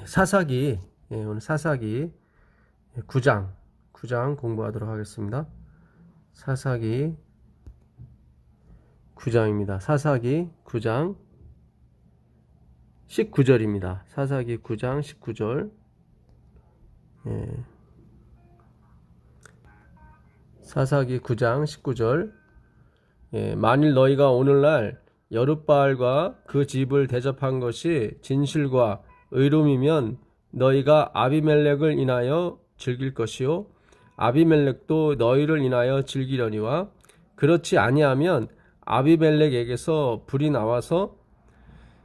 사사기, 오늘 사사기 9장 공부하도록 하겠습니다. 사사기 9장입니다. 사사기 9장 19절입니다. 사사기 9장 19절. 사사기 9장 19절. 만일 너희가 오늘날 여룻바알과 그 집을 대접한 것이 진실과 의로움이면 너희가 아비멜렉을 인하여 즐길 것이요 아비멜렉도 너희를 인하여 즐기려니와 그렇지 아니하면 아비멜렉에게서 불이 나와서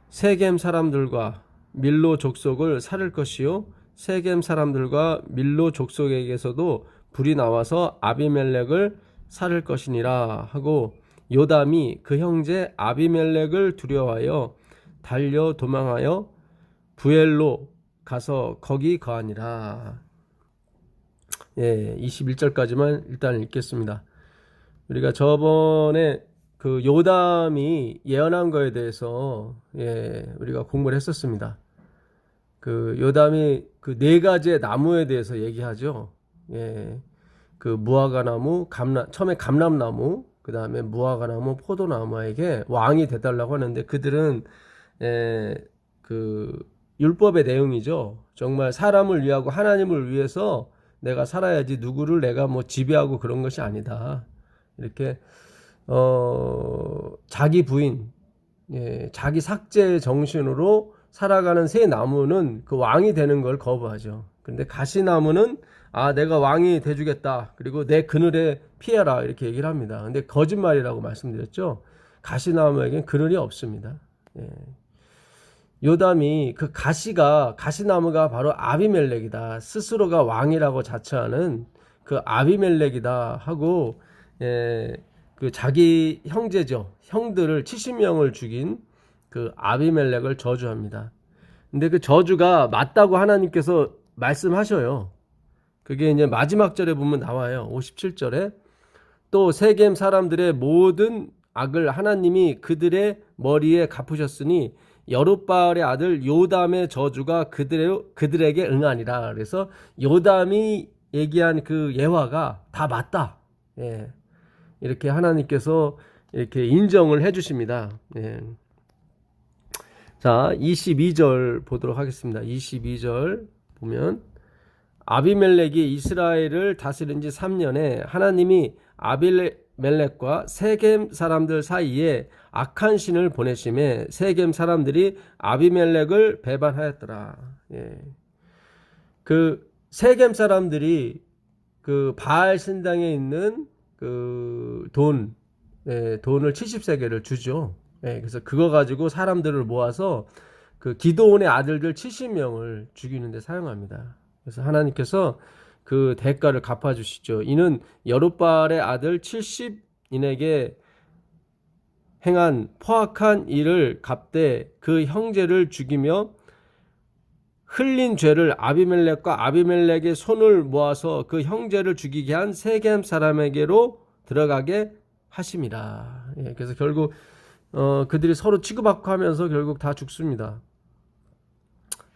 세겜 사람들과 밀로 족속을 살릴 것이요 세겜 사람들과 밀로 족속에게서도 불이 나와서 아비멜렉을 살릴 것이니라 하고, 요담이 그 형제 아비멜렉을 두려워하여 달려 도망하여 부엘로 가서 거기 거하니라. 21절까지만 일단 읽겠습니다. 우리가 저번에 그 요담이 예언한 거에 대해서 우리가 공부를 했었습니다. 그 요담이 그 네 가지의 나무에 대해서 얘기하죠. 그 무화과나무, 처음에 감람나무, 그 다음에 무화과나무, 포도나무에게 왕이 되달라고 하는데, 그들은 그 율법의 내용이죠. 정말 사람을 위하고 하나님을 위해서 내가 살아야지 누구를 내가 뭐 지배하고 그런 것이 아니다. 이렇게 자기 부인, 자기 삭제 정신으로 살아가는 새 나무는 그 왕이 되는 걸 거부하죠. 근데 가시나무는 내가 왕이 돼주겠다. 그리고 내 그늘에 피해라. 이렇게 얘기를 합니다. 근데 거짓말이라고 말씀드렸죠. 가시나무에겐 그늘이 없습니다. 요담이 그 가시나무가 바로 아비멜렉이다. 스스로가 왕이라고 자처하는 그 아비멜렉이다 하고, 그 자기 형제죠. 형들을 70명을 죽인 그 아비멜렉을 저주합니다. 근데 그 저주가 맞다고 하나님께서 말씀하셔요. 그게 이제 마지막 절에 보면 나와요. 57절에 또 세겜 사람들의 모든 악을 하나님이 그들의 머리에 갚으셨으니 여룻바알의 아들 요담의 저주가 그들에게 응하니라. 그래서 요담이 얘기한 그 예화가 다 맞다. 이렇게 하나님께서 이렇게 인정을 해주십니다. 자, 22절 보도록 하겠습니다. 22절 보면, 아비멜렉이 이스라엘을 다스린 지 3년에 하나님이 아비멜렉과 세겜 사람들 사이에 악한 신을 보내심에 세겜 사람들이 아비멜렉을 배반하였더라. 그 세겜 사람들이 그 바알 신당에 있는 그 돈을 70세겔을 주죠. 그래서 그거 가지고 사람들을 모아서 그 기드온의 아들들 70명을 죽이는 데 사용합니다. 그래서 하나님께서 그 대가를 갚아주시죠. 이는 여룻바알의 아들 70인에게 행한 포악한 일을 갚되 그 형제를 죽이며 흘린 죄를 아비멜렉과 아비멜렉의 손을 모아서 그 형제를 죽이게 한 세겜 사람에게로 들어가게 하심이라. 그래서 결국 그들이 서로 치고받고 하면서 결국 다 죽습니다.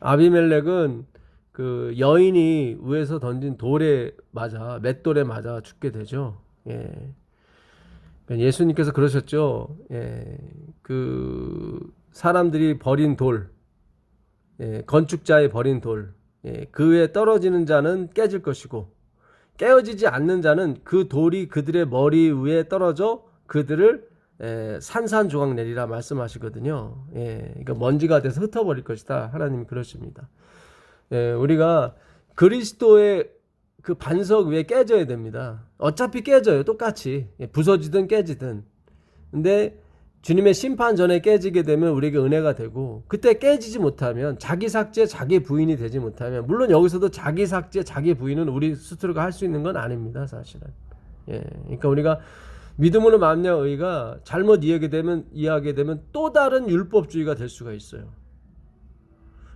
아비멜렉은 그 여인이 위에서 던진 맷돌에 맞아 죽게 되죠. 예수님께서 그러셨죠. 그 사람들이 버린 돌, 건축자의 버린 돌, 그 위에 떨어지는 자는 깨질 것이고 깨어지지 않는 자는 그 돌이 그들의 머리 위에 떨어져 그들을 산산조각 내리라 말씀하시거든요. 그러니까 먼지가 돼서 흩어버릴 것이다. 하나님이 그러십니다. 우리가 그리스도의 그 반석 위에 깨져야 됩니다. 어차피 깨져요. 똑같이. 부서지든 깨지든. 근데 주님의 심판 전에 깨지게 되면 우리에게 은혜가 되고, 그때 깨지지 못하면, 자기 삭제, 자기 부인이 되지 못하면, 물론 여기서도 자기 삭제, 자기 부인은 우리 스스로가 할 수 있는 건 아닙니다. 사실은. 그러니까 우리가 믿음으로 말미암아 의가 잘못 이해하게 되면 또 다른 율법주의가 될 수가 있어요.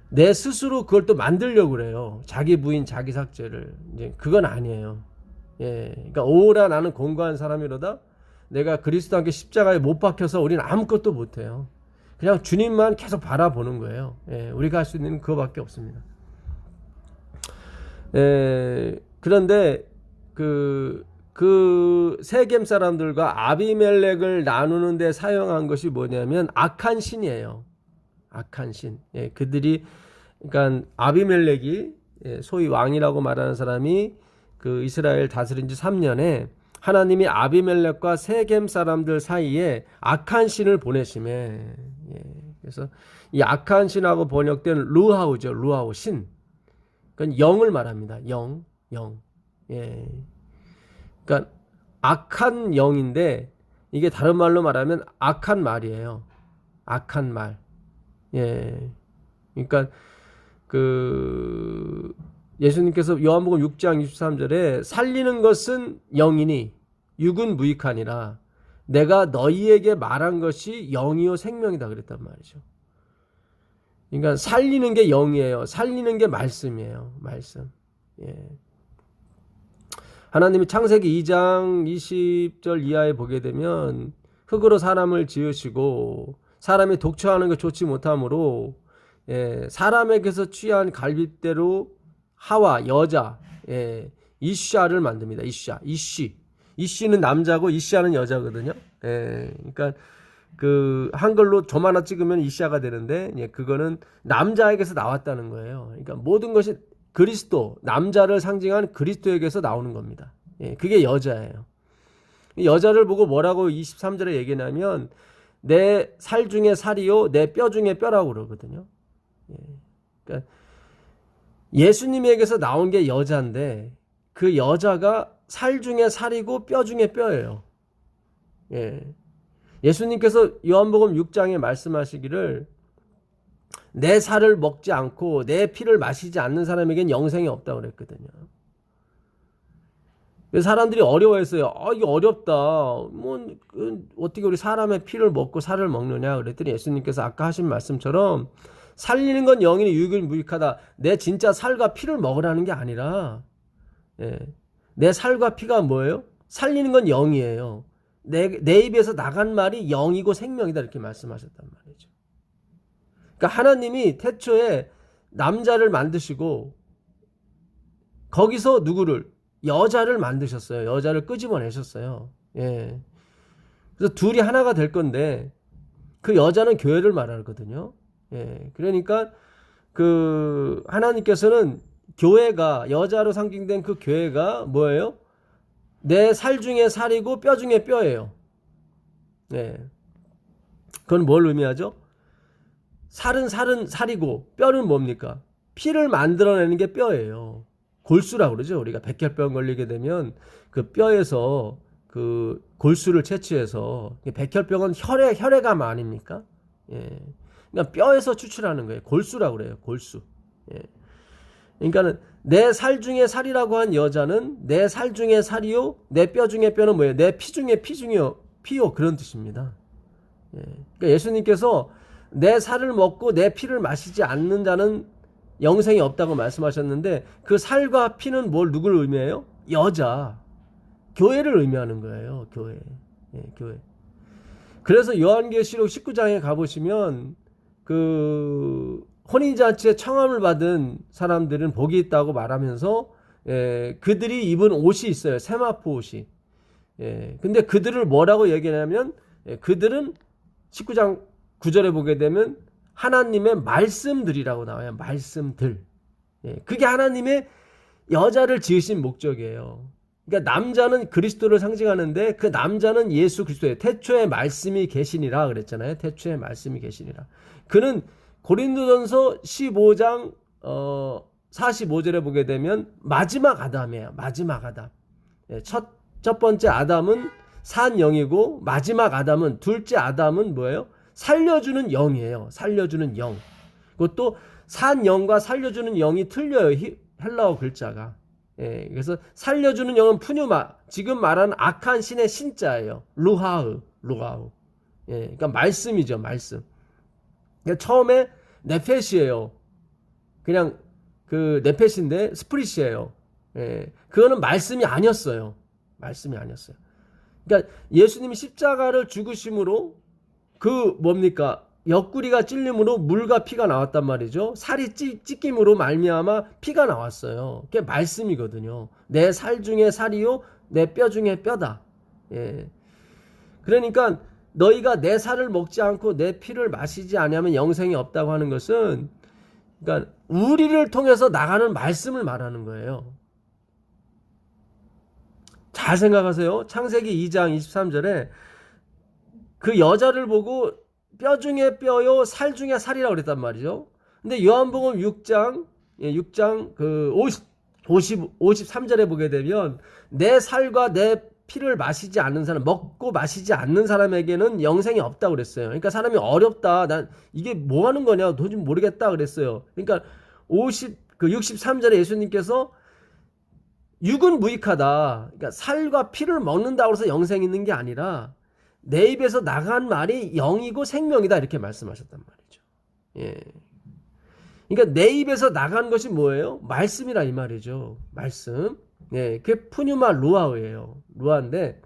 내 스스로 그걸 또 만들려고 그래요. 자기 부인, 자기 삭제를. 이제 그건 아니에요. 그러니까 오라 나는 공고한 사람이로다. 내가 그리스도와 함께 십자가에 못 박혀서 우리는 아무것도 못해요. 그냥 주님만 계속 바라보는 거예요. 예, 우리가 할 수 있는 그거밖에 없습니다. 그런데 그 세겜 사람들과 아비멜렉을 나누는 데 사용한 것이 뭐냐면 악한 신이에요. 악한 신. 예, 그들이 그러니까 아비멜렉이 소위 왕이라고 말하는 사람이 그 이스라엘 다스린 지 3년에 하나님이 아비멜렉과 세겜 사람들 사이에 악한 신을 보내심에 그래서 이 악한 신하고 번역된 루하우죠. 루하우 신. 그러니까 영을 말합니다. 영. 예. 그러니까 악한 영인데 이게 다른 말로 말하면 악한 말이에요. 악한 말. 예. 그러니까 예수님께서 요한복음 6장 23절에 살리는 것은 영이니 육은 무익하니라 내가 너희에게 말한 것이 영이요 생명이다 그랬단 말이죠. 그러니까 살리는 게 영이에요. 살리는 게 말씀이에요. 말씀. 예. 하나님이 창세기 2장 20절 이하에 보게 되면 흙으로 사람을 지으시고 사람이 독처하는 것 좋지 못하므로 사람에게서 취한 갈빗대로 하와 여자 이샤를 만듭니다. 이씨는 남자고 이샤는 여자거든요. 그러니까 그 한글로 점 하나 찍으면 이샤가 되는데 그거는 남자에게서 나왔다는 거예요. 그러니까 모든 것이 그리스도, 남자를 상징한 그리스도에게서 나오는 겁니다. 그게 여자예요. 여자를 보고 뭐라고 23절에 얘기하냐면 내 살 중에 살이요 내 뼈 중에 뼈라고 그러거든요. 그러니까 예수님에게서 나온 게 여자인데 그 여자가 살 중에 살이고 뼈 중에 뼈예요. 예수님께서 요한복음 6장에 말씀하시기를 내 살을 먹지 않고 내 피를 마시지 않는 사람에겐 영생이 없다고 그랬거든요. 사람들이 어려워했어요. 이게 어렵다. 어떻게 우리 사람의 피를 먹고 살을 먹느냐 그랬더니 예수님께서 아까 하신 말씀처럼 살리는 건 영이니 유익은 무익하다. 내 진짜 살과 피를 먹으라는 게 아니라 내 살과 피가 뭐예요? 살리는 건 영이에요. 내 입에서 나간 말이 영이고 생명이다 이렇게 말씀하셨단 말이죠. 그러니까 하나님이 태초에 남자를 만드시고 거기서 누구를? 여자를 만드셨어요. 여자를 끄집어내셨어요. 그래서 둘이 하나가 될 건데 그 여자는 교회를 말하거든요. 그러니까 그 하나님께서는 교회가 여자로 상징된 그 교회가 뭐예요? 내 살 중에 살이고 뼈 중에 뼈예요. 그건 뭘 의미하죠? 살은 살이고 뼈는 뭡니까? 피를 만들어내는 게 뼈예요. 골수라고 그러죠. 우리가 백혈병 걸리게 되면 그 뼈에서 그 골수를 채취해서 백혈병은 혈액암 아닙니까? 그러니까 뼈에서 추출하는 거예요. 골수라고 그래요. 골수. 그러니까는 내 살 중에 살이라고 한 여자는 내 살 중에 살이요, 내 뼈 중에 뼈는 뭐예요? 내 피 중에 피요 그런 뜻입니다. 그러니까 예수님께서 내 살을 먹고 내 피를 마시지 않는 자는 영생이 없다고 말씀하셨는데 그 살과 피는 누굴 의미해요? 여자, 교회를 의미하는 거예요. 교회. 교회. 그래서 요한계시록 19장에 가보시면 그 혼인잔치에 청함을 받은 사람들은 복이 있다고 말하면서 그들이 입은 옷이 있어요. 세마포 옷이. 근데 그들을 뭐라고 얘기하냐면 그들은 19장 9절에 보게 되면 하나님의 말씀들이라고 나와요. 말씀들. 그게 하나님의 여자를 지으신 목적이에요. 그러니까 남자는 그리스도를 상징하는데 그 남자는 예수 그리스도예요. 태초에 말씀이 계시니라 그랬잖아요. 태초에 말씀이 계시니라. 그는 고린도전서 15장 45절에 보게 되면 마지막 아담이에요. 마지막 아담. 첫 번째 아담은 산 영이고 마지막 아담은 둘째 아담은 뭐예요? 살려주는 영이에요. 살려주는 영. 그것도 산 영과 살려주는 영이 틀려요. 헬라어 글자가. 그래서 살려주는 영은 푸뉴마. 지금 말하는 악한 신의 신자예요. 루하우. 그러니까 말씀이죠. 말씀. 그러니까 처음에 네펫이에요. 그냥 그 네펫인데 스프릿이에요. 그거는 말씀이 아니었어요. 말씀이 아니었어요. 그러니까 예수님이 십자가를 죽으심으로 그 뭡니까? 옆구리가 찔림으로 물과 피가 나왔단 말이죠. 살이 찢김으로 말미암아 피가 나왔어요. 그게 말씀이거든요. 내 살 중에 살이요, 내 뼈 중에 뼈다. 예. 그러니까 너희가 내 살을 먹지 않고 내 피를 마시지 아니하면 영생이 없다고 하는 것은, 그러니까 우리를 통해서 나가는 말씀을 말하는 거예요. 잘 생각하세요. 창세기 2장 23절에 그 여자를 보고 뼈 중에 뼈요, 살 중에 살이라고 그랬단 말이죠. 근데 요한복음 6장 53절에 보게 되면 내 살과 내 피를 마시지 않는 사람, 먹고 마시지 않는 사람에게는 영생이 없다고 그랬어요. 그러니까 사람이 어렵다, 난 이게 뭐 하는 거냐, 도저히 모르겠다 그랬어요. 그러니까 63절에 예수님께서 육은 무익하다. 그러니까 살과 피를 먹는다고 해서 영생이 있는 게 아니라 내 입에서 나간 말이 영이고 생명이다, 이렇게 말씀하셨단 말이죠. 예. 그러니까 내 입에서 나간 것이 뭐예요? 말씀이라 이 말이죠. 말씀. 예, 그게 푸뉴마 루아예요. 루아인데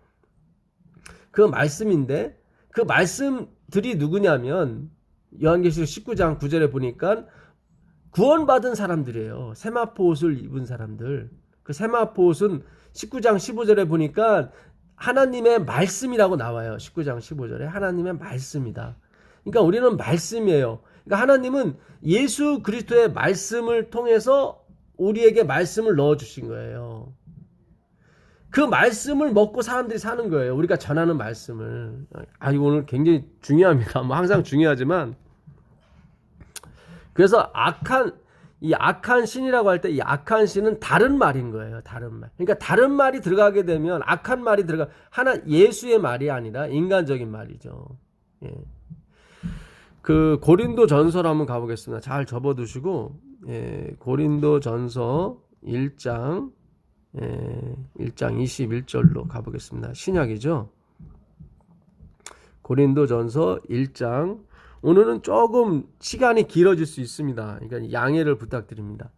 그 말씀인데, 그 말씀들이 누구냐면 요한계시록 19장 9절에 보니까 구원받은 사람들이에요. 세마포 옷을 입은 사람들. 그 세마포 옷은 19장 15절에 보니까 하나님의 말씀이라고 나와요. 19장 15절에 하나님의 말씀이다. 그러니까 우리는 말씀이에요. 그러니까 하나님은 예수 그리스도의 말씀을 통해서 우리에게 말씀을 넣어주신 거예요. 그 말씀을 먹고 사람들이 사는 거예요. 우리가 전하는 말씀을. 이거 오늘 굉장히 중요합니다. 뭐 항상 중요하지만, 그래서 이 악한 신이라고 할 때 이 악한 신은 다른 말인 거예요. 다른 말. 그러니까 다른 말이 들어가게 되면 악한 말이 예수의 말이 아니라 인간적인 말이죠. 예. 그 고린도 전서로 한번 가보겠습니다. 잘 접어두시고, 예, 고린도 전서 1장 21절로 가보겠습니다. 신약이죠. 고린도 전서 1장. 오늘은 조금 시간이 길어질 수 있습니다. 그러니까 양해를 부탁드립니다.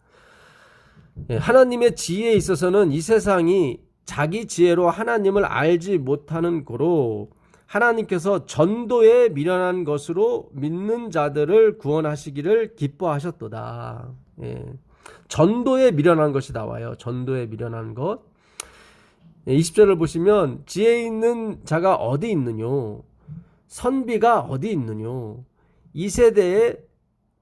예, 하나님의 지혜에 있어서는 이 세상이 자기 지혜로 하나님을 알지 못하는 고로 하나님께서 전도에 미련한 것으로 믿는 자들을 구원하시기를 기뻐하셨도다. 예, 전도에 미련한 것이 나와요. 전도에 미련한 것. 20절을 보시면 지혜 있는 자가 어디 있느뇨? 선비가 어디 있느뇨? 이 세대의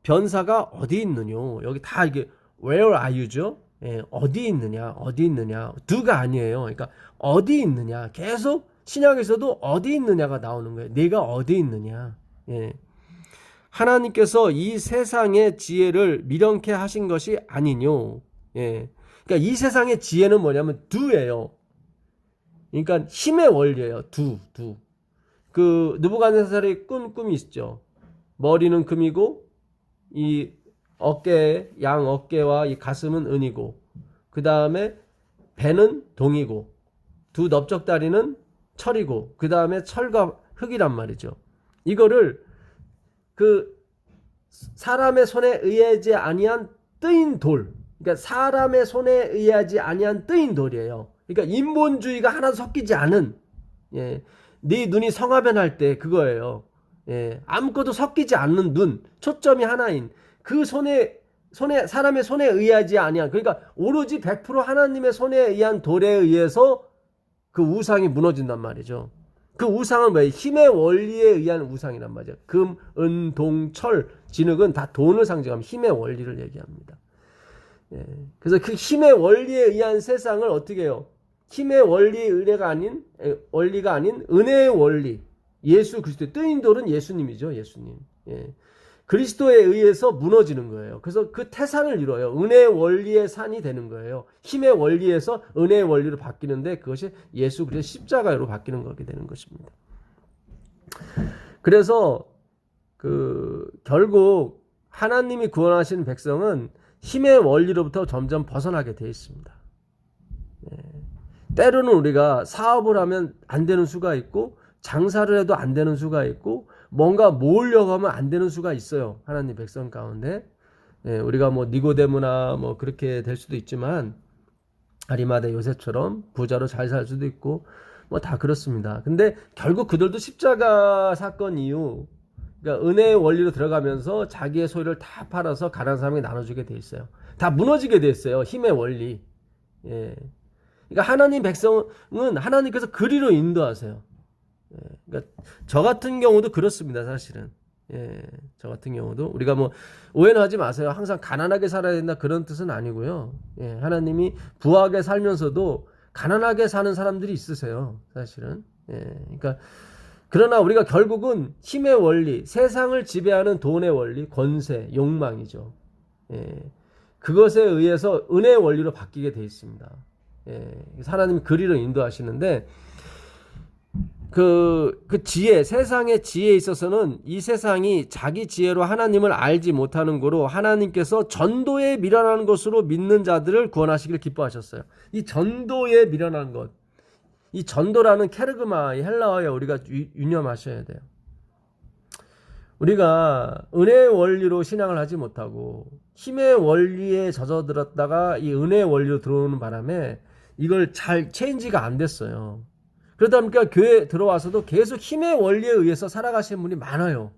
변사가 어디 있느뇨? 여기 다 이게 where are you죠? 예, 어디 있느냐? 어디 있느냐? do가 아니에요. 그러니까 어디 있느냐? 계속 신약에서도 어디 있느냐가 나오는 거예요. 네가 어디 있느냐? 예. 하나님께서 이 세상의 지혜를 미련케 하신 것이 아니뇨. 예. 그러니까 이 세상의 지혜는 뭐냐면 do예요. 그러니까 힘의 원리예요. do. 그 느부갓네살의 꿈이 있죠. 머리는 금이고 이 양 어깨와 이 가슴은 은이고, 그 다음에 배는 동이고, 두 넓적다리는 철이고, 그 다음에 철과 흙이란 말이죠. 이거를 그 사람의 손에 의하지 아니한 뜨인 돌, 그러니까 사람의 손에 의하지 아니한 뜨인 돌이에요. 그러니까 인본주의가 하나도 섞이지 않은, 예, 네 눈이 성화변할 때 그거예요. 예, 아무것도 섞이지 않는 눈, 초점이 하나인 그 사람의 손에 의하지 아니한, 그러니까 오로지 100% 하나님의 손에 의한 돌에 의해서 그 우상이 무너진단 말이죠. 그 우상은 뭐예요? 힘의 원리에 의한 우상이란 말이죠. 금, 은, 동, 철, 진흙은 다 돈을 상징하면 힘의 원리를 얘기합니다. 예, 그래서 그 힘의 원리에 의한 세상을 어떻게 해요? 힘의 원리가 아닌 은혜의 원리, 예수 그리스도, 뜨인 돌은 예수님이죠. 예수님. 예. 그리스도에 의해서 무너지는 거예요. 그래서 그 태산을 이뤄요. 은혜의 원리의 산이 되는 거예요. 힘의 원리에서 은혜의 원리로 바뀌는데 그것이 예수 그리스도 십자가로 바뀌는 거게 되는 것입니다. 그래서 결국 하나님이 구원하신 백성은 힘의 원리로부터 점점 벗어나게 되어 있습니다. 예. 때로는 우리가 사업을 하면 안 되는 수가 있고, 장사를 해도 안 되는 수가 있고, 뭔가 모으려고 하면 안 되는 수가 있어요. 하나님 백성 가운데. 예, 우리가 뭐 니고데모나 뭐 그렇게 될 수도 있지만, 아리마대 요셉처럼 부자로 잘 살 수도 있고, 뭐 다 그렇습니다. 근데 결국 그들도 십자가 사건 이후 그러니까 은혜의 원리로 들어가면서 자기의 소유를 다 팔아서 가난한 사람에게 나눠주게 돼 있어요. 다 무너지게 돼 있어요. 힘의 원리. 예. 그러니까 하나님 백성은 하나님께서 그리로 인도하세요. 예. 그러니까 저 같은 경우도 그렇습니다. 사실은. 예. 저 같은 경우도 우리가 뭐 오해는 하지 마세요. 항상 가난하게 살아야 된다 그런 뜻은 아니고요. 예. 하나님이 부하게 살면서도 가난하게 사는 사람들이 있으세요. 사실은. 예. 그러니까 그러나 우리가 결국은 힘의 원리, 세상을 지배하는 돈의 원리, 권세, 욕망이죠. 예. 그것에 의해서 은혜의 원리로 바뀌게 돼 있습니다. 예. 하나님이 그리로 인도하시는데 그 지혜, 세상의 지혜에 있어서는 이 세상이 자기 지혜로 하나님을 알지 못하는 거로 하나님께서 전도에 미련한 것으로 믿는 자들을 구원하시기를 기뻐하셨어요. 이 전도에 미련한 것, 이 전도라는 케르그마의 헬라어에 우리가 유념하셔야 돼요. 우리가 은혜의 원리로 신앙을 하지 못하고 힘의 원리에 젖어들었다가 이 은혜의 원리로 들어오는 바람에 이걸 잘 체인지가 안 됐어요. 그러다 보니까 교회에 들어와서도 계속 힘의 원리에 의해서 살아가시는 분이 많아요.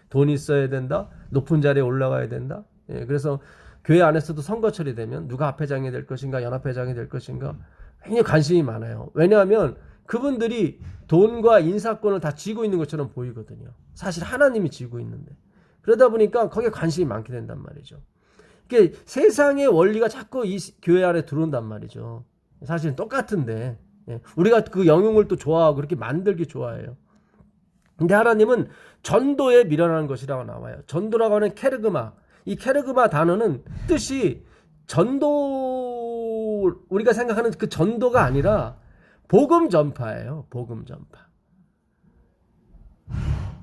돈이 있어야 된다. 높은 자리에 올라가야 된다. 그래서 교회 안에서도 선거철이 되면 누가 앞회장이 될 것인가 연합회장이 될 것인가 굉장히 관심이 많아요. 왜냐하면 그분들이 돈과 인사권을 다 쥐고 있는 것처럼 보이거든요. 사실 하나님이 쥐고 있는데. 그러다 보니까 거기에 관심이 많게 된단 말이죠. 그러니까 세상의 원리가 자꾸 이 교회 안에 들어온단 말이죠. 사실은 똑같은데 우리가 그 영용을 또 좋아하고 그렇게 만들기 좋아해요. 근데 하나님은 전도에 미련한 것이라고 나와요. 전도라고 하는 케르그마. 이 케르그마 단어는 뜻이 전도, 우리가 생각하는 그 전도가 아니라 복음 전파예요. 복음 전파.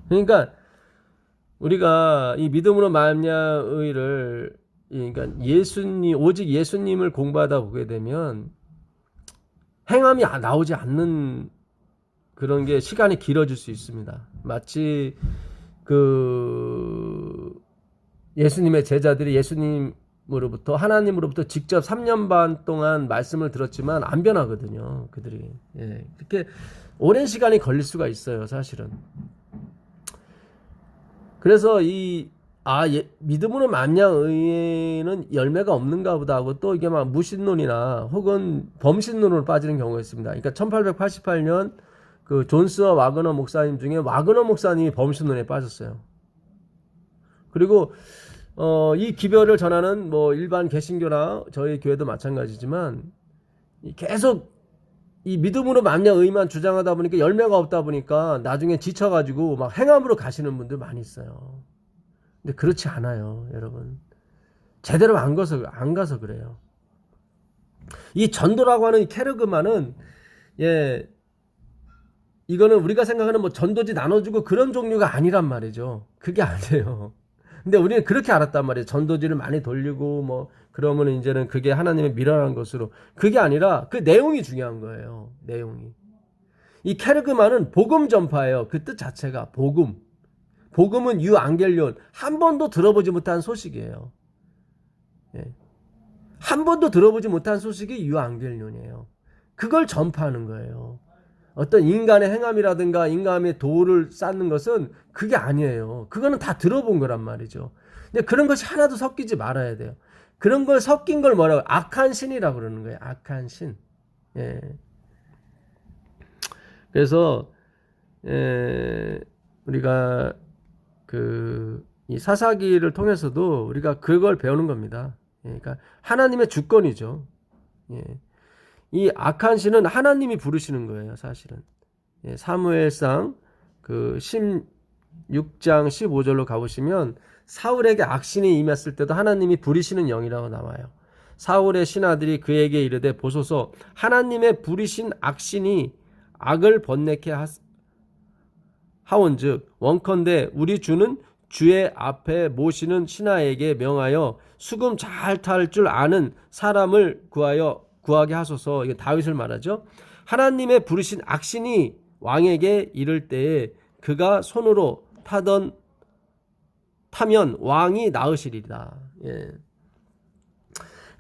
그러니까 우리가 이 믿음으로 말미암아 의를, 그러니까 오직 예수님을 공부하다 보게 되면 행함이 나오지 않는 그런 게 시간이 길어질 수 있습니다. 마치 그 예수님의 제자들이 예수님으로부터 하나님으로부터 직접 3년 반 동안 말씀을 들었지만 안 변하거든요. 그들이 그렇게 오랜 시간이 걸릴 수가 있어요. 사실은. 그래서 믿음으로 말미암아 의에는 열매가 없는가 보다 하고 또 이게 막 무신론이나 혹은 범신론으로 빠지는 경우가 있습니다. 그러니까 1888년 그 존스와 와그너 목사님 중에 와그너 목사님이 범신론에 빠졌어요. 그리고 이 기별을 전하는 뭐 일반 개신교나 저희 교회도 마찬가지지만 계속 이 믿음으로 말미암아 의만 주장하다 보니까 열매가 없다 보니까 나중에 지쳐가지고 막 행함으로 가시는 분들 많이 있어요. 근데 그렇지 않아요, 여러분. 제대로 안 가서 그래요. 이 전도라고 하는 이 케르그마는 이거는 우리가 생각하는 뭐 전도지 나눠주고 그런 종류가 아니란 말이죠. 그게 아니에요. 근데 우리는 그렇게 알았단 말이에요. 전도지를 많이 돌리고 뭐 그러면 이제는 그게 하나님의 미련한 것으로. 그게 아니라 그 내용이 중요한 거예요. 내용이. 이 케르그마는 복음 전파예요. 그 뜻 자체가 복음. 복음은 유앙겔리온, 한 번도 들어보지 못한 소식이에요. 한 번도 들어보지 못한 소식이 유앙겔리온이에요. 그걸 전파하는 거예요. 어떤 인간의 행함이라든가 인간의 도를 쌓는 것은 그게 아니에요. 그거는 다 들어본 거란 말이죠. 근데 그런 것이 하나도 섞이지 말아야 돼요. 그런 걸 섞인 걸 뭐라고? 악한 신이라고 그러는 거예요. 악한 신. 그래서 우리가 이 사사기를 통해서도 우리가 그걸 배우는 겁니다. 그러니까 하나님의 주권이죠. 이 악한 신은 하나님이 부르시는 거예요, 사실은. 사무엘상 그 16장 15절로 가보시면 사울에게 악신이 임했을 때도 하나님이 부리시는 영이라고 나와요. 사울의 신하들이 그에게 이르되 보소서 하나님의 부리신 악신이 악을 번뇌케 하온즉 원컨대 우리 주는 주의 앞에 모시는 신하에게 명하여 수금 잘 탈 줄 아는 사람을 구하게 하소서. 이게 다윗을 말하죠. 하나님의 부르신 악신이 왕에게 이를 때에 그가 손으로 타면 왕이 나으시리라.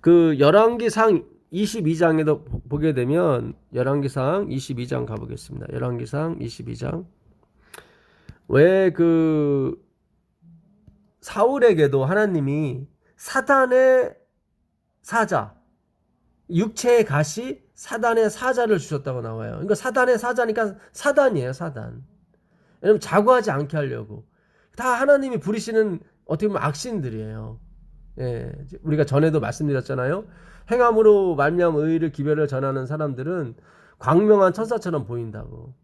그 열왕기상 22장에도 보게 되면 열왕기상 22장 가보겠습니다. 열왕기상 22장 왜 그 사울에게도 하나님이 사단의 사자, 육체의 가시 사단의 사자를 주셨다고 나와요. 그러니까 사단의 사자니까 사단이에요, 사단. 왜냐면 자고하지 않게 하려고. 다 하나님이 부리시는 어떻게 보면 악신들이에요. 예, 우리가 전에도 말씀드렸잖아요. 행함으로 말미암아 의를 기별을 전하는 사람들은 광명한 천사처럼 보인다고.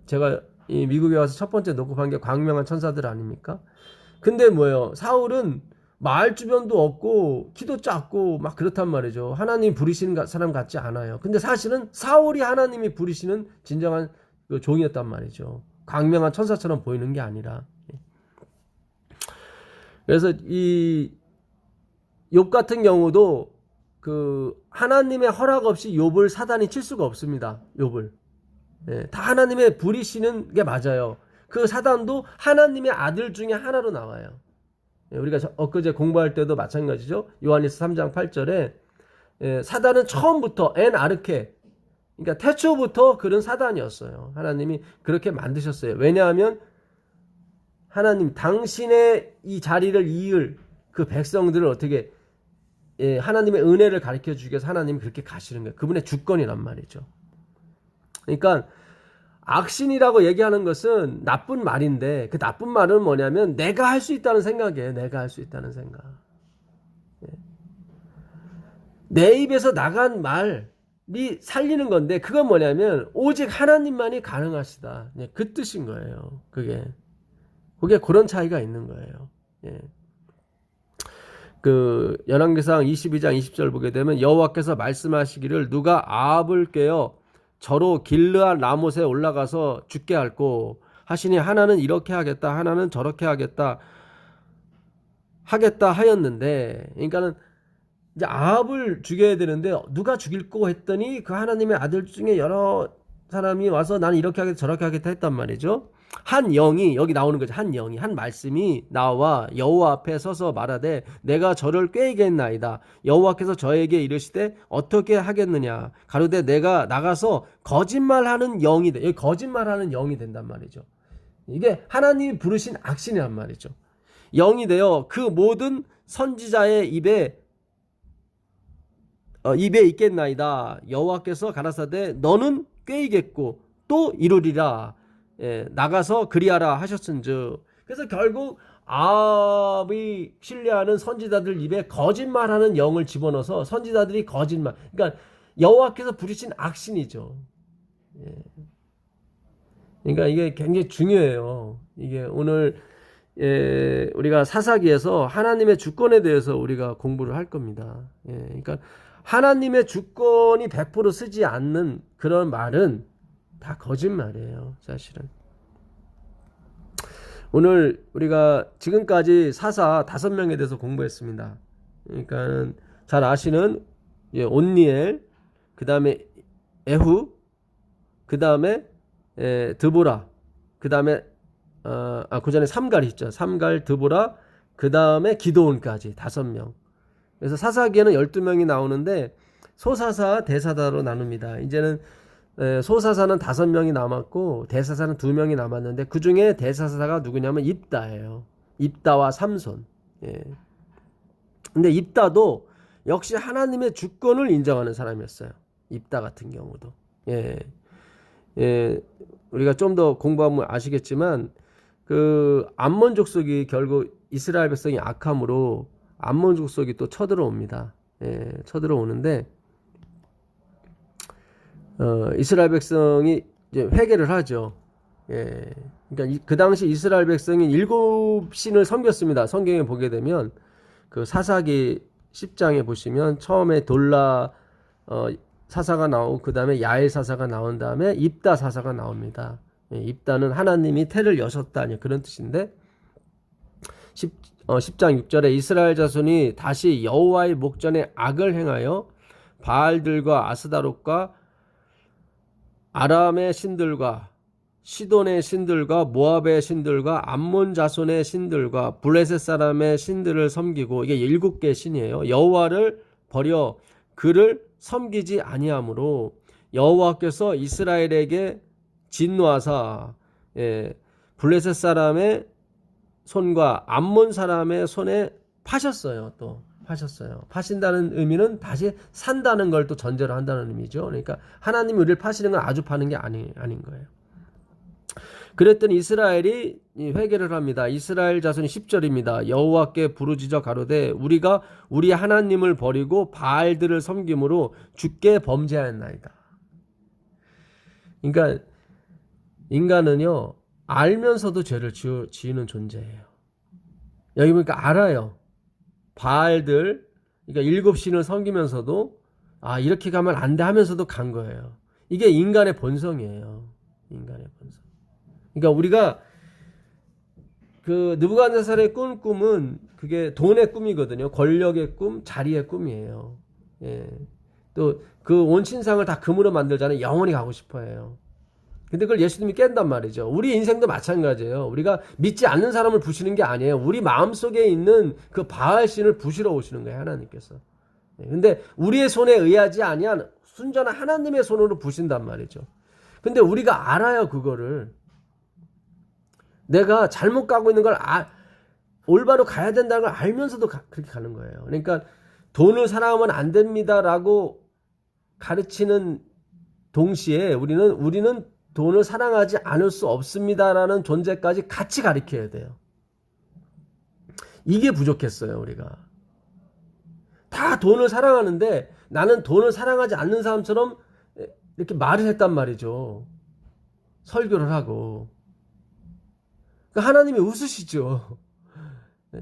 제가 이 미국에 와서 첫 번째 녹음한 게 광명한 천사들 아닙니까? 근데 뭐예요? 사울은 마을 주변도 없고 키도 작고 막 그렇단 말이죠. 하나님 부리시는 사람 같지 않아요. 근데 사실은 사울이 하나님이 부리시는 진정한 그 종이었단 말이죠. 광명한 천사처럼 보이는 게 아니라. 그래서 이 욥 같은 경우도 그 하나님의 허락 없이 욥을 사단이 칠 수가 없습니다. 욥을. 다 하나님의 부리시는 게 맞아요. 그 사단도 하나님의 아들 중에 하나로 나와요. 우리가 엊그제 공부할 때도 마찬가지죠. 요한일서 3장 8절에 사단은 처음부터 엔 아르케, 그러니까 태초부터 그런 사단이었어요. 하나님이 그렇게 만드셨어요. 왜냐하면 하나님 당신의 이 자리를 이을 그 백성들을 어떻게 하나님의 은혜를 가르쳐 주기 위해서 하나님이 그렇게 가시는 거예요. 그분의 주권이란 말이죠. 그러니까 악신이라고 얘기하는 것은 나쁜 말인데 그 나쁜 말은 뭐냐면 내가 할 수 있다는 생각이에요. 내가 할 수 있다는 생각. 내 입에서 나간 말이 살리는 건데 그건 뭐냐면 오직 하나님만이 가능하시다. 그 뜻인 거예요. 그게 그런 차이가 있는 거예요. 그 열왕기상 22장 20절 보게 되면 여호와께서 말씀하시기를 누가 아합을 깨어 저로 길르앗 라못에 올라가서 죽게 할꼬 하시니 하나는 이렇게 하겠다 하나는 저렇게 하겠다 하였는데, 그러니까는 이제 아합을 죽여야 되는데 누가 죽일꼬 했더니 그 하나님의 아들 중에 여러 사람이 와서 나는 이렇게 하겠다 저렇게 하겠다 했단 말이죠. 한 영이 여기 나오는 거죠. 한 영이 한 말씀이 나와 여호와 앞에 서서 말하되 내가 저를 꾀이겠나이다. 여호와께서 저에게 이르시되 어떻게 하겠느냐. 가로되 내가 나가서 거짓말하는 영이 돼. 여기 거짓말하는 영이 된단 말이죠. 이게 하나님이 부르신 악신이란 말이죠. 영이 되어 그 모든 선지자의 입에 있겠나이다. 여호와께서 가라사대 너는 꾀이겠고 또 이루리라. 나가서 그리하라 하셨은즉. 그래서 결국 아합이 신뢰하는 선지자들 입에 거짓말하는 영을 집어넣어서 선지자들이 거짓말. 그러니까 여호와께서 부르신 악신이죠. 그러니까 이게 굉장히 중요해요. 이게 오늘 우리가 사사기에서 하나님의 주권에 대해서 우리가 공부를 할 겁니다. 그러니까 하나님의 주권이 100% 쓰지 않는 그런 말은 다 거짓말이에요. 사실은. 오늘 우리가 지금까지 사사 5명에 대해서 공부했습니다. 그러니까 잘 아시는 온니엘, 그 다음에 에후, 그 다음에 드보라, 그 다음에 그 전에 삼갈이 있죠. 삼갈, 드보라, 그 다음에 기드온까지 5명. 그래서 사사기에는 12명이 나오는데 소사사, 대사사로 나눕니다. 이제는 소사사는 5명이 남았고 대사사는 2명이 남았는데 그 중에 대사사가 누구냐면 입다예요. 입다와 삼손. 근데 입다도 역시 하나님의 주권을 인정하는 사람이었어요. 입다 같은 경우도. 우리가 좀 더 공부하면 아시겠지만 그 암몬 족속이 결국 이스라엘 백성이 악함으로 암몬 족속이 또 쳐들어옵니다. 쳐들어오는데 이스라엘 백성이 이제 회개를 하죠. 그러니까 그 당시 이스라엘 백성이 7신을 섬겼습니다. 성경에 보게 되면 그 사사기 10장에 보시면 처음에 돌라 사사가 나오고 그 다음에 야엘 사사가 나온 다음에 입다 사사가 나옵니다. 입다는 하나님이 태를 여셨다 그런 뜻인데 10장 6절에 이스라엘 자손이 다시 여호와의 목전에 악을 행하여 바알들과 아스다롯과 아람의 신들과 시돈의 신들과 모압의 신들과 암몬 자손의 신들과 블레셋 사람의 신들을 섬기고 이게 7개 신이에요. 여호와를 버려 그를 섬기지 아니하므로 여호와께서 이스라엘에게 진노하사 블레셋 사람의 손과 암몬 사람의 손에 파셨어요. 또 파셨어요. 파신다는 의미는 다시 산다는 걸 또 전제로 한다는 의미죠. 그러니까 하나님이 우리를 파시는 건 아주 파는 게 아닌 거예요. 그랬더니 이스라엘이 회개를 합니다. 이스라엘 자손이 10절입니다. 여호와께 부르짖어 가로되 우리가 우리 하나님을 버리고 바알들을 섬김으로 주께 범죄하였나이다. 그러니까 인간은요, 알면서도 죄를 지으는 존재예요. 여기 보니까 알아요. 바알들, 그러니까 7신을 섬기면서도 이렇게 가면 안 돼 하면서도 간 거예요. 이게 인간의 본성이에요. 인간의 본성. 그러니까 우리가 그 느부갓네살의 꾼 꿈은 그게 돈의 꿈이거든요. 권력의 꿈, 자리의 꿈이에요. 예. 또 그 온 신상을 다 금으로 만들잖아요. 영원히 가고 싶어해요. 근데 그걸 예수님이 깬단 말이죠. 우리 인생도 마찬가지예요. 우리가 믿지 않는 사람을 부시는 게 아니에요. 우리 마음속에 있는 그 바알신을 부시러 오시는 거예요. 하나님께서. 근데 우리의 손에 의하지 아니한 순전한 하나님의 손으로 부신단 말이죠. 근데 우리가 알아요. 그거를. 내가 잘못 가고 있는 걸 올바로 가야 된다는 걸 알면서도 그렇게 가는 거예요. 그러니까 돈을 사랑하면 안 됩니다라고 가르치는 동시에 우리는 돈을 사랑하지 않을 수 없습니다라는 존재까지 같이 가르쳐야 돼요. 이게 부족했어요. 우리가 다 돈을 사랑하는데 나는 돈을 사랑하지 않는 사람처럼 이렇게 말을 했단 말이죠. 설교를 하고. 그러니까 하나님이 웃으시죠.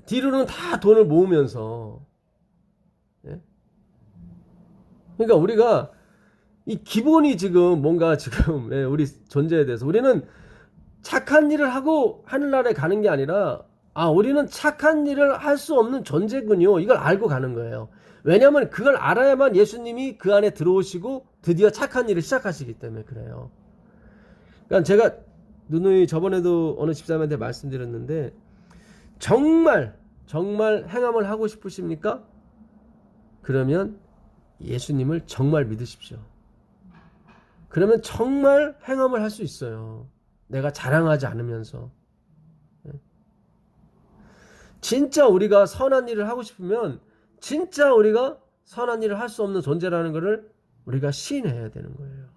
뒤로는 다 돈을 모으면서. 그러니까 우리가 이 기본이 지금 뭔가 지금 우리 존재에 대해서 우리는 착한 일을 하고 하늘나라에 가는 게 아니라 우리는 착한 일을 할 수 없는 존재군요. 이걸 알고 가는 거예요. 왜냐하면 그걸 알아야만 예수님이 그 안에 들어오시고 드디어 착한 일을 시작하시기 때문에 그래요. 그러니까 제가 누누이 저번에도 어느 집사님한테 말씀드렸는데 정말 행함을 하고 싶으십니까? 그러면 예수님을 정말 믿으십시오. 그러면 정말 행함을 할 수 있어요. 내가 자랑하지 않으면서. 진짜 우리가 선한 일을 하고 싶으면 진짜 우리가 선한 일을 할 수 없는 존재라는 것을 우리가 시인해야 되는 거예요.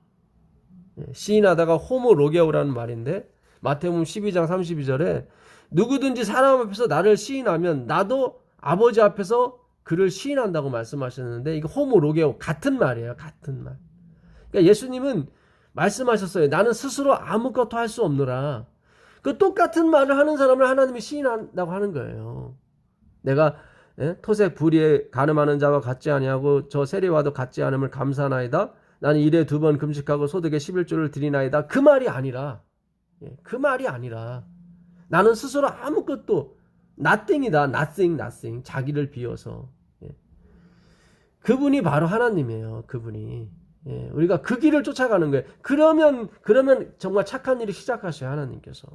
시인하다가 호모로게오라는 말인데 마태복음 12장 32절에 누구든지 사람 앞에서 나를 시인하면 나도 아버지 앞에서 그를 시인한다고 말씀하셨는데 이거 호모로게오 같은 말이에요. 같은 말. 그러니까 예수님은 말씀하셨어요. 나는 스스로 아무것도 할 수 없노라. 그 똑같은 말을 하는 사람을 하나님이 시인한다고 하는 거예요. 내가 토색 불의에 간음하는 자와 같지 아니하고 저 세리와도 같지 않음을 감사하나이다. 나는 일에 2번 금식하고 소득의 11조를 드리나이다. 그 말이 아니라 그 말이 아니라 나는 스스로 아무것도 nothing이다. nothing 자기를 비워서 그분이 바로 하나님이에요. 그분이 우리가 그 길을 쫓아가는 거예요. 그러면 정말 착한 일을 시작하셔요. 하나님께서.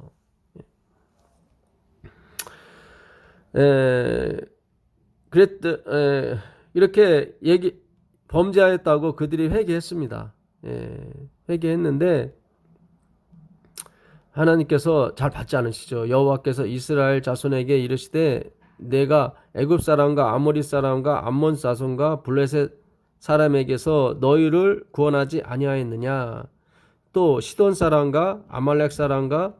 이렇게 범죄하였다고 그들이 회개했습니다. 회개했는데 하나님께서 잘 받지 않으시죠. 여호와께서 이스라엘 자손에게 이르시되 내가 애굽 사람과 아모리 사람과 암몬 자손과 블레셋 사람에게서 너희를 구원하지 아니하였느냐. 또 시돈 사람과 아말렉 사람과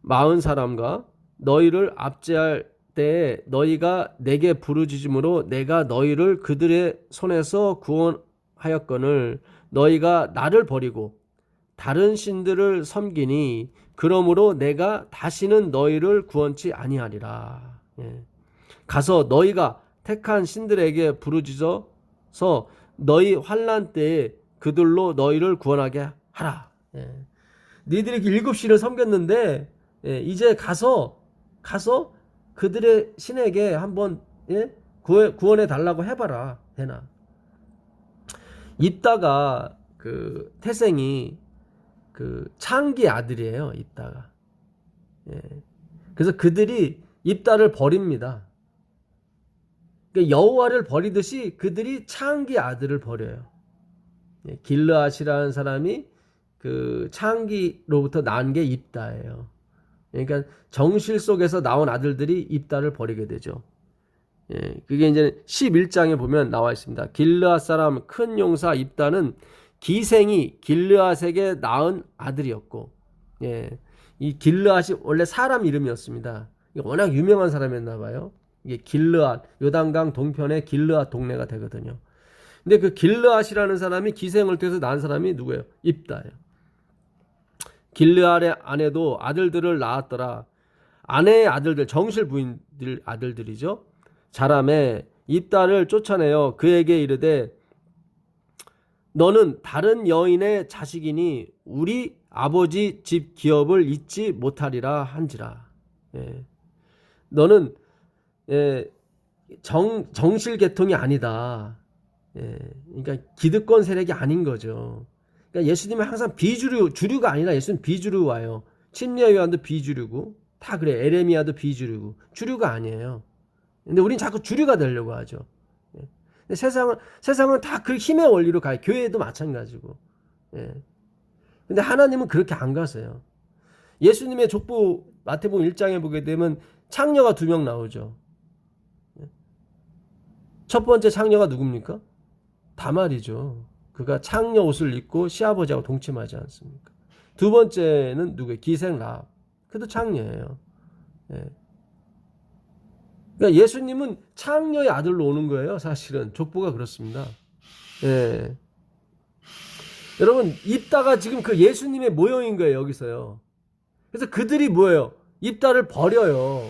마흔 사람과 너희를 압제할 때에 너희가 내게 부르짖음으로 내가 너희를 그들의 손에서 구원하였거늘 너희가 나를 버리고 다른 신들을 섬기니 그러므로 내가 다시는 너희를 구원치 아니하리라. 가서 너희가 택한 신들에게 부르짖어서 너희 환난 때에 그들로 너희를 구원하게 하라. 니들이 7신을 섬겼는데 이제 가서 그들의 신에게 한번 구원해 달라고 해봐라. 되나? 입다가 그 태생이 그 창기 아들이에요. 입다가. 그래서 그들이 입다를 버립니다. 그러니까 여호와를 버리듯이 그들이 창기 아들을 버려요. 길르앗이라는 사람이 그 창기로부터 난 게 입다예요. 그러니까 정실 속에서 나온 아들들이 입다를 버리게 되죠. 예, 그게 이제 11장에 보면 나와 있습니다. 길르앗 사람 큰 용사 입다는 기생이 길르앗에게 낳은 아들이었고, 예, 이 길르앗이 원래 사람 이름이었습니다. 워낙 유명한 사람이었나 봐요. 이게 길르앗, 요단강 동편의 길르앗 동네가 되거든요. 근데 그 길르앗이라는 사람이 기생을 통해서 낳은 사람이 누구예요? 입다예요. 길르앗의 아내도 아들들을 낳았더라. 아내의 아들들, 정실 부인들 아들들이죠. 자람에 입다를 쫓아내어 그에게 이르되 너는 다른 여인의 자식이니 우리 아버지 집 기업을 잊지 못하리라 한지라. 예. 너는 정실 계통이 아니다. 그러니까 기득권 세력이 아닌 거죠. 그러니까 예수님은 항상 주류가 아니라 예수님 비주류 와요. 침례 요한도 비주류고 다 그래. 에레미야도 비주류고 주류가 아니에요. 근데 우린 자꾸 주류가 되려고 하죠. 근데 세상은 다 그 힘의 원리로 가요. 교회도 마찬가지고. 근데 하나님은 그렇게 안 가세요. 예수님의 족보 마태복음 1장에 보게 되면 창녀가 2명 나오죠. 첫 번째 창녀가 누굽니까? 다말이죠. 그가 창녀 옷을 입고 시아버지하고 동침하지 않습니까? 두 번째는 누구예요? 기생 라합. 그도 창녀예요. 그러니까 예수님은 창녀의 아들로 오는 거예요. 사실은 족보가 그렇습니다. 여러분 입다가 지금 그 예수님의 모형인 거예요. 여기서요. 그래서 그들이 뭐예요? 입다를 버려요.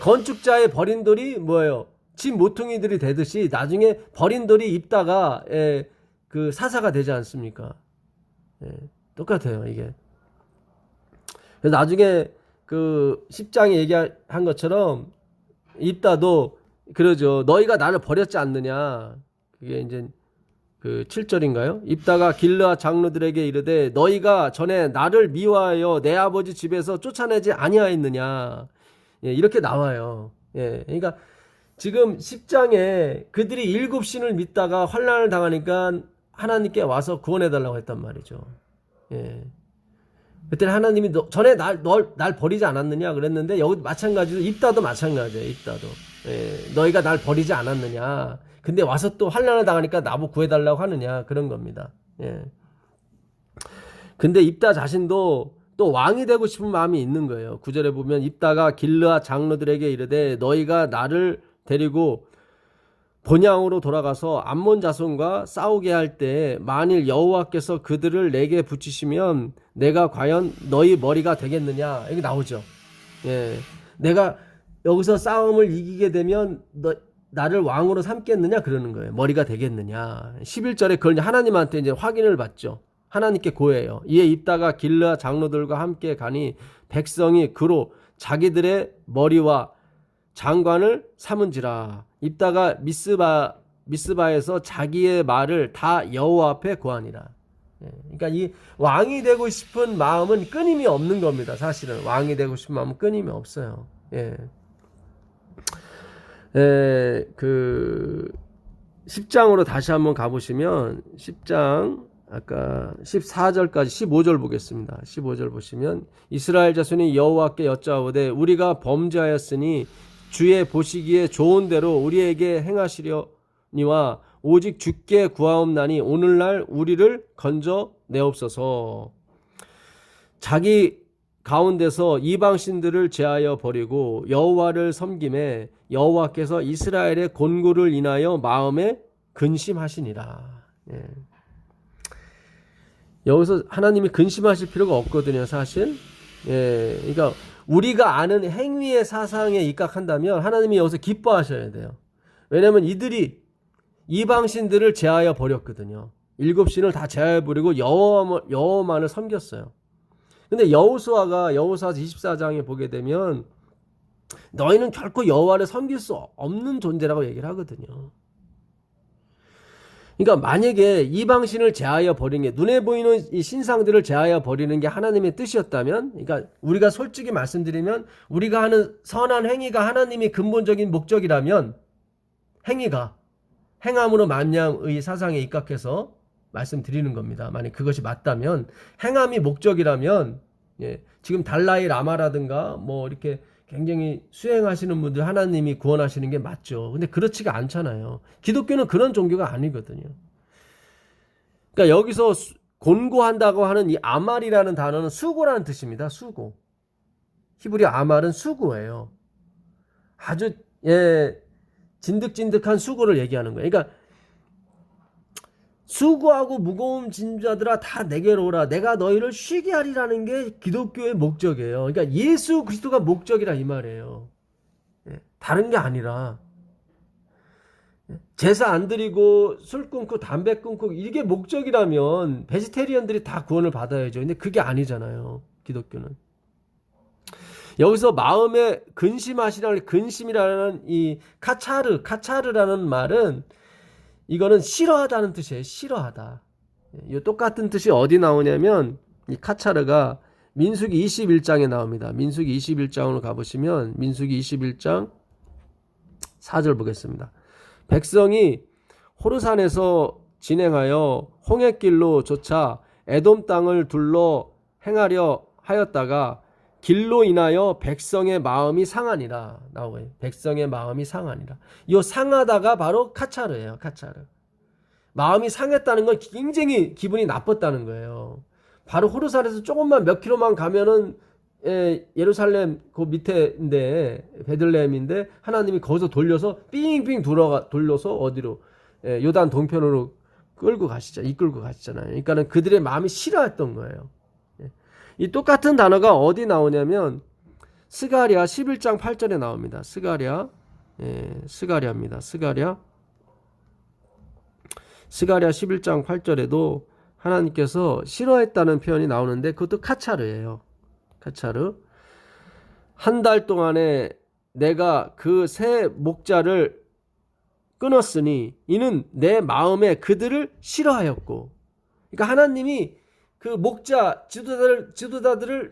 건축자의 버린 돌이 뭐예요? 집 모퉁이들이 되듯이 나중에 버린 돌이 입다가 그 사사가 되지 않습니까? 똑같아요 이게. 그래서 나중에 그 10장에 얘기한 것처럼 입다도 그러죠. 너희가 나를 버렸지 않느냐. 그게 이제 그 7절인가요? 입다가 길르앗 장로들에게 이르되 너희가 전에 나를 미워하여 내 아버지 집에서 쫓아내지 아니하였느냐. 이렇게 나와요. 그러니까 지금 10장에 그들이 7신을 믿다가 환난을 당하니까 하나님께 와서 구원해달라고 했단 말이죠. 그때는 하나님이 전에 날 버리지 않았느냐 그랬는데 여기 마찬가지로 입다도 마찬가지예요. 입다도 너희가 날 버리지 않았느냐. 근데 와서 또 환난을 당하니까 나보고 구해달라고 하느냐 그런 겁니다. 근데 입다 자신도 또 왕이 되고 싶은 마음이 있는 거예요. 9절에 보면 입다가 길르앗 장로들에게 이르되 너희가 나를 데리고 본향으로 돌아가서 암몬 자손과 싸우게 할 때 만일 여호와께서 그들을 내게 붙이시면 내가 과연 너희 머리가 되겠느냐. 여기 나오죠. 내가 여기서 싸움을 이기게 되면 나를 왕으로 삼겠느냐 그러는 거예요. 머리가 되겠느냐. 11절에 그걸 하나님한테 이제 확인을 받죠. 하나님께 고해요. 이에 입다가 길르앗 장로들과 함께 가니 백성이 그로 자기들의 머리와 장관을 삼은지라. 입다가 미스바에서 자기의 말을 다 여호와 앞에 고하니라. 그러니까 이 왕이 되고 싶은 마음은 끊임이 없는 겁니다. 사실은 왕이 되고 싶은 마음은 끊임이 없어요. 그 10장으로 다시 한번 가보시면 10장 아까 14절까지 15절 보겠습니다. 15절 보시면 이스라엘 자손이 여호와께 여짜오되 우리가 범죄하였으니 주의 보시기에 좋은 대로 우리에게 행하시려니와 오직 주께 구하옵나니 오늘날 우리를 건져내옵소서. 자기 가운데서 이방신들을 제하여 버리고 여호와를 섬김에 여호와께서 이스라엘의 곤고를 인하여 마음에 근심하시니라. 여기서 하나님이 근심하실 필요가 없거든요, 사실. 그러니까 우리가 아는 행위의 사상에 입각한다면 하나님이 여기서 기뻐하셔야 돼요. 왜냐하면 이들이 이방신들을 제하여 버렸거든요. 7신을 다 제하여 버리고 여호와만을 섬겼어요. 근데 여호수아가 여호수아서 24장에 보게 되면 너희는 결코 여호와를 섬길 수 없는 존재라고 얘기를 하거든요. 그러니까 만약에 이방신을 제하여 버리는 게 눈에 보이는 이 신상들을 제하여 버리는 게 하나님의 뜻이었다면, 그러니까 우리가 솔직히 말씀드리면 우리가 하는 선한 행위가 하나님이 근본적인 목적이라면 행함으로 만냥의 사상에 입각해서 말씀드리는 겁니다. 만약 그것이 맞다면 행함이 목적이라면 예. 지금 달라이 라마라든가 뭐 이렇게 굉장히 수행하시는 분들 하나님이 구원하시는 게 맞죠. 근데 그렇지가 않잖아요. 기독교는 그런 종교가 아니거든요. 그러니까 여기서 곤고한다고 하는 이 아말이라는 단어는 수고라는 뜻입니다. 수고. 히브리 아말은 수고예요. 아주 진득진득한 수고를 얘기하는 거예요. 그러니까 수고하고 무거운 짐 자들아 다 내게로 오라. 내가 너희를 쉬게 하리라는 게 기독교의 목적이에요. 그러니까 예수 그리스도가 목적이라 이 말이에요. 다른 게 아니라 제사 안 드리고 술 끊고 담배 끊고 이게 목적이라면 베지테리언들이 다 구원을 받아야죠. 근데 그게 아니잖아요. 기독교는. 여기서 마음에 근심하시라는 근심이라는 이 카차르라는 말은 이거는 싫어하다는 뜻이에요. 싫어하다. 이 똑같은 뜻이 어디 나오냐면 이 카차르가 민수기 21장에 나옵니다. 민수기 21장으로 가보시면 민수기 21장 4절 보겠습니다. 백성이 호르산에서 진행하여 홍해길로 쫓아 에돔 땅을 둘러 행하려 하였다가 길로 인하여 백성의 마음이 상하니라. 나오고요. 백성의 마음이 상하니라. 이 상하다가 바로 카차르예요. 카차르. 마음이 상했다는 건 굉장히 기분이 나빴다는 거예요. 바로 호르산에서 조금만 몇 킬로만 가면은 예루살렘 그 밑에인데 베들레헴인데 하나님이 거기서 돌려서 삥삥 돌려서 어디로 요단 동편으로 이끌고 가시잖아요. 그러니까는 그들의 마음이 싫어했던 거예요. 이 똑같은 단어가 어디 나오냐면 스가랴 11장 8절에 나옵니다. 스가랴입니다. 스가랴 11장 8절에도 하나님께서 싫어했다는 표현이 나오는데 그것도 카차르예요. 카차르. 한 달 동안에 내가 그 새 목자를 끊었으니 이는 내 마음에 그들을 싫어하였고. 그러니까 하나님이 그 목자 지도자들을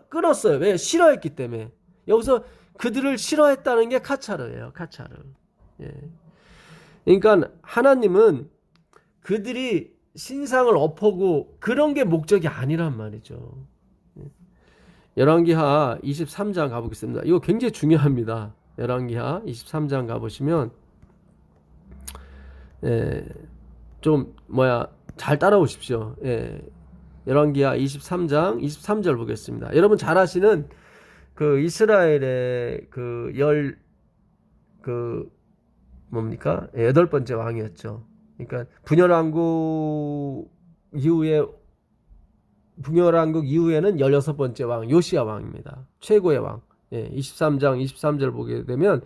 끊었어요. 왜? 싫어했기 때문에. 여기서 그들을 싫어했다는 게 카차르예요. 카차르. 예. 그러니까 하나님은 그들이 신상을 엎어고 그런 게 목적이 아니란 말이죠. 열왕기하 23장 가보겠습니다. 이거 굉장히 중요합니다. 열왕기하 23장 가보시면 잘 따라오십시오. 열왕기하 23장 23절 보겠습니다. 여러분 잘 아시는 그 이스라엘의 여덟 번째 왕이었죠. 그러니까 분열왕국 이후에는 16번째 왕 요시야 왕입니다. 최고의 왕. 23장 23절 보게 되면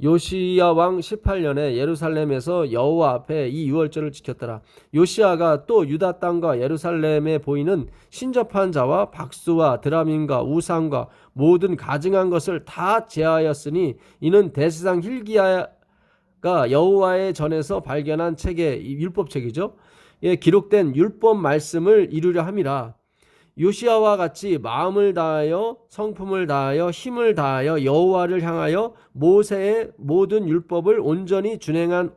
요시야 왕 18년에 예루살렘에서 여호와 앞에 이 유월절을 지켰더라. 요시야가 또 유다 땅과 예루살렘에 보이는 신접한 자와 박수와 드라민과 우상과 모든 가증한 것을 다 제하였으니 이는 대제사장 hil기야가 여호와의 전에서 발견한 책의 율법책이죠. 기록된 율법 말씀을 이루려 함이라. 요시야와 같이 마음을 다하여 성품을 다하여 힘을 다하여 여호와를 향하여 모세의 모든 율법을 온전히 준행한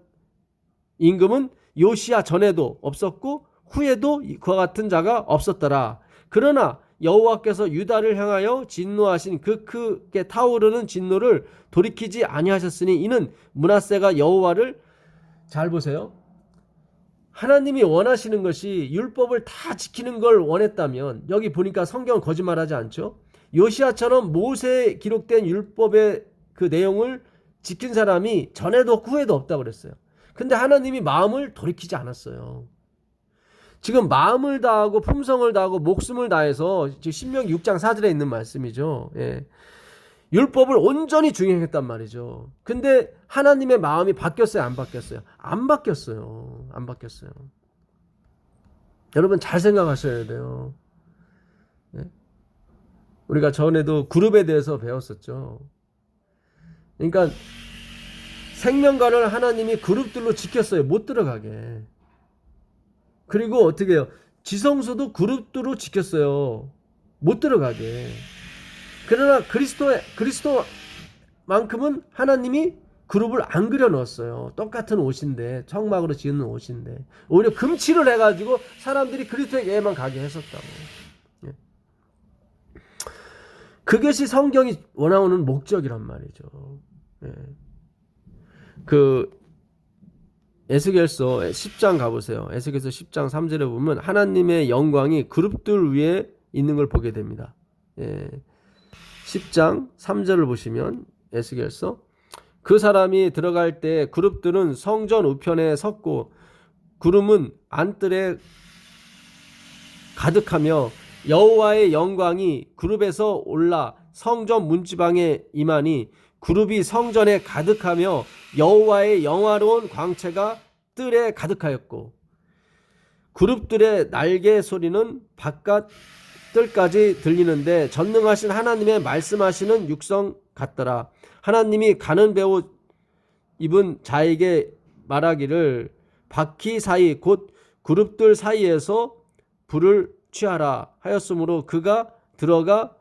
임금은 요시야 전에도 없었고 후에도 그와 같은 자가 없었더라. 그러나 여호와께서 유다를 향하여 진노하신 그 크게 타오르는 진노를 돌이키지 아니하셨으니 이는 므낫세가 여호와를 잘 보세요. 하나님이 원하시는 것이 율법을 다 지키는 걸 원했다면 여기 보니까 성경은 거짓말하지 않죠. 요시야처럼 모세에 기록된 율법의 그 내용을 지킨 사람이 전에도 후에도 없다고 그랬어요. 근데 하나님이 마음을 돌이키지 않았어요. 지금 마음을 다하고 품성을 다하고 목숨을 다해서 지금 신명기 6장 4절에 있는 말씀이죠. 율법을 온전히 준행했단 말이죠. 근데 하나님의 마음이 바뀌었어요? 안 바뀌었어요? 안 바뀌었어요. 안 바뀌었어요. 여러분 잘 생각하셔야 돼요. 우리가 전에도 그룹에 대해서 배웠었죠. 그러니까 생명관을 하나님이 그룹들로 지켰어요. 못 들어가게. 그리고 어떻게 해요? 지성소도 그룹들로 지켰어요. 못 들어가게. 그러나 그리스도만큼은 하나님이 그룹을 안 그려 넣었어요. 똑같은 옷인데, 청막으로 지은 옷인데, 오히려 금칠을 해가지고 사람들이 그리스도에게만 가게 했었다고. 그것이 성경이 원하는 목적이란 말이죠. 예. 그 에스겔서 10장 가보세요. 에스겔서 10장 3절에 보면 하나님의 영광이 그룹들 위에 있는 걸 보게 됩니다. 예. 10장 3절을 보시면 에스겔서 그 사람이 들어갈 때 그룹들은 성전 우편에 섰고 구름은 안뜰에 가득하며 여호와의 영광이 그룹에서 올라 성전 문지방에 임하니 그룹이 성전에 가득하며 여호와의 영화로운 광채가 뜰에 가득하였고 그룹들의 날개 소리는 바깥 뜰까지 들리는데 전능하신 하나님의 말씀하시는 육성 같더라. 하나님이 가는 배옷 입은 자에게 말하기를 바퀴 사이 곧 그룹들 사이에서 불을 취하라 하였으므로 그가 들어가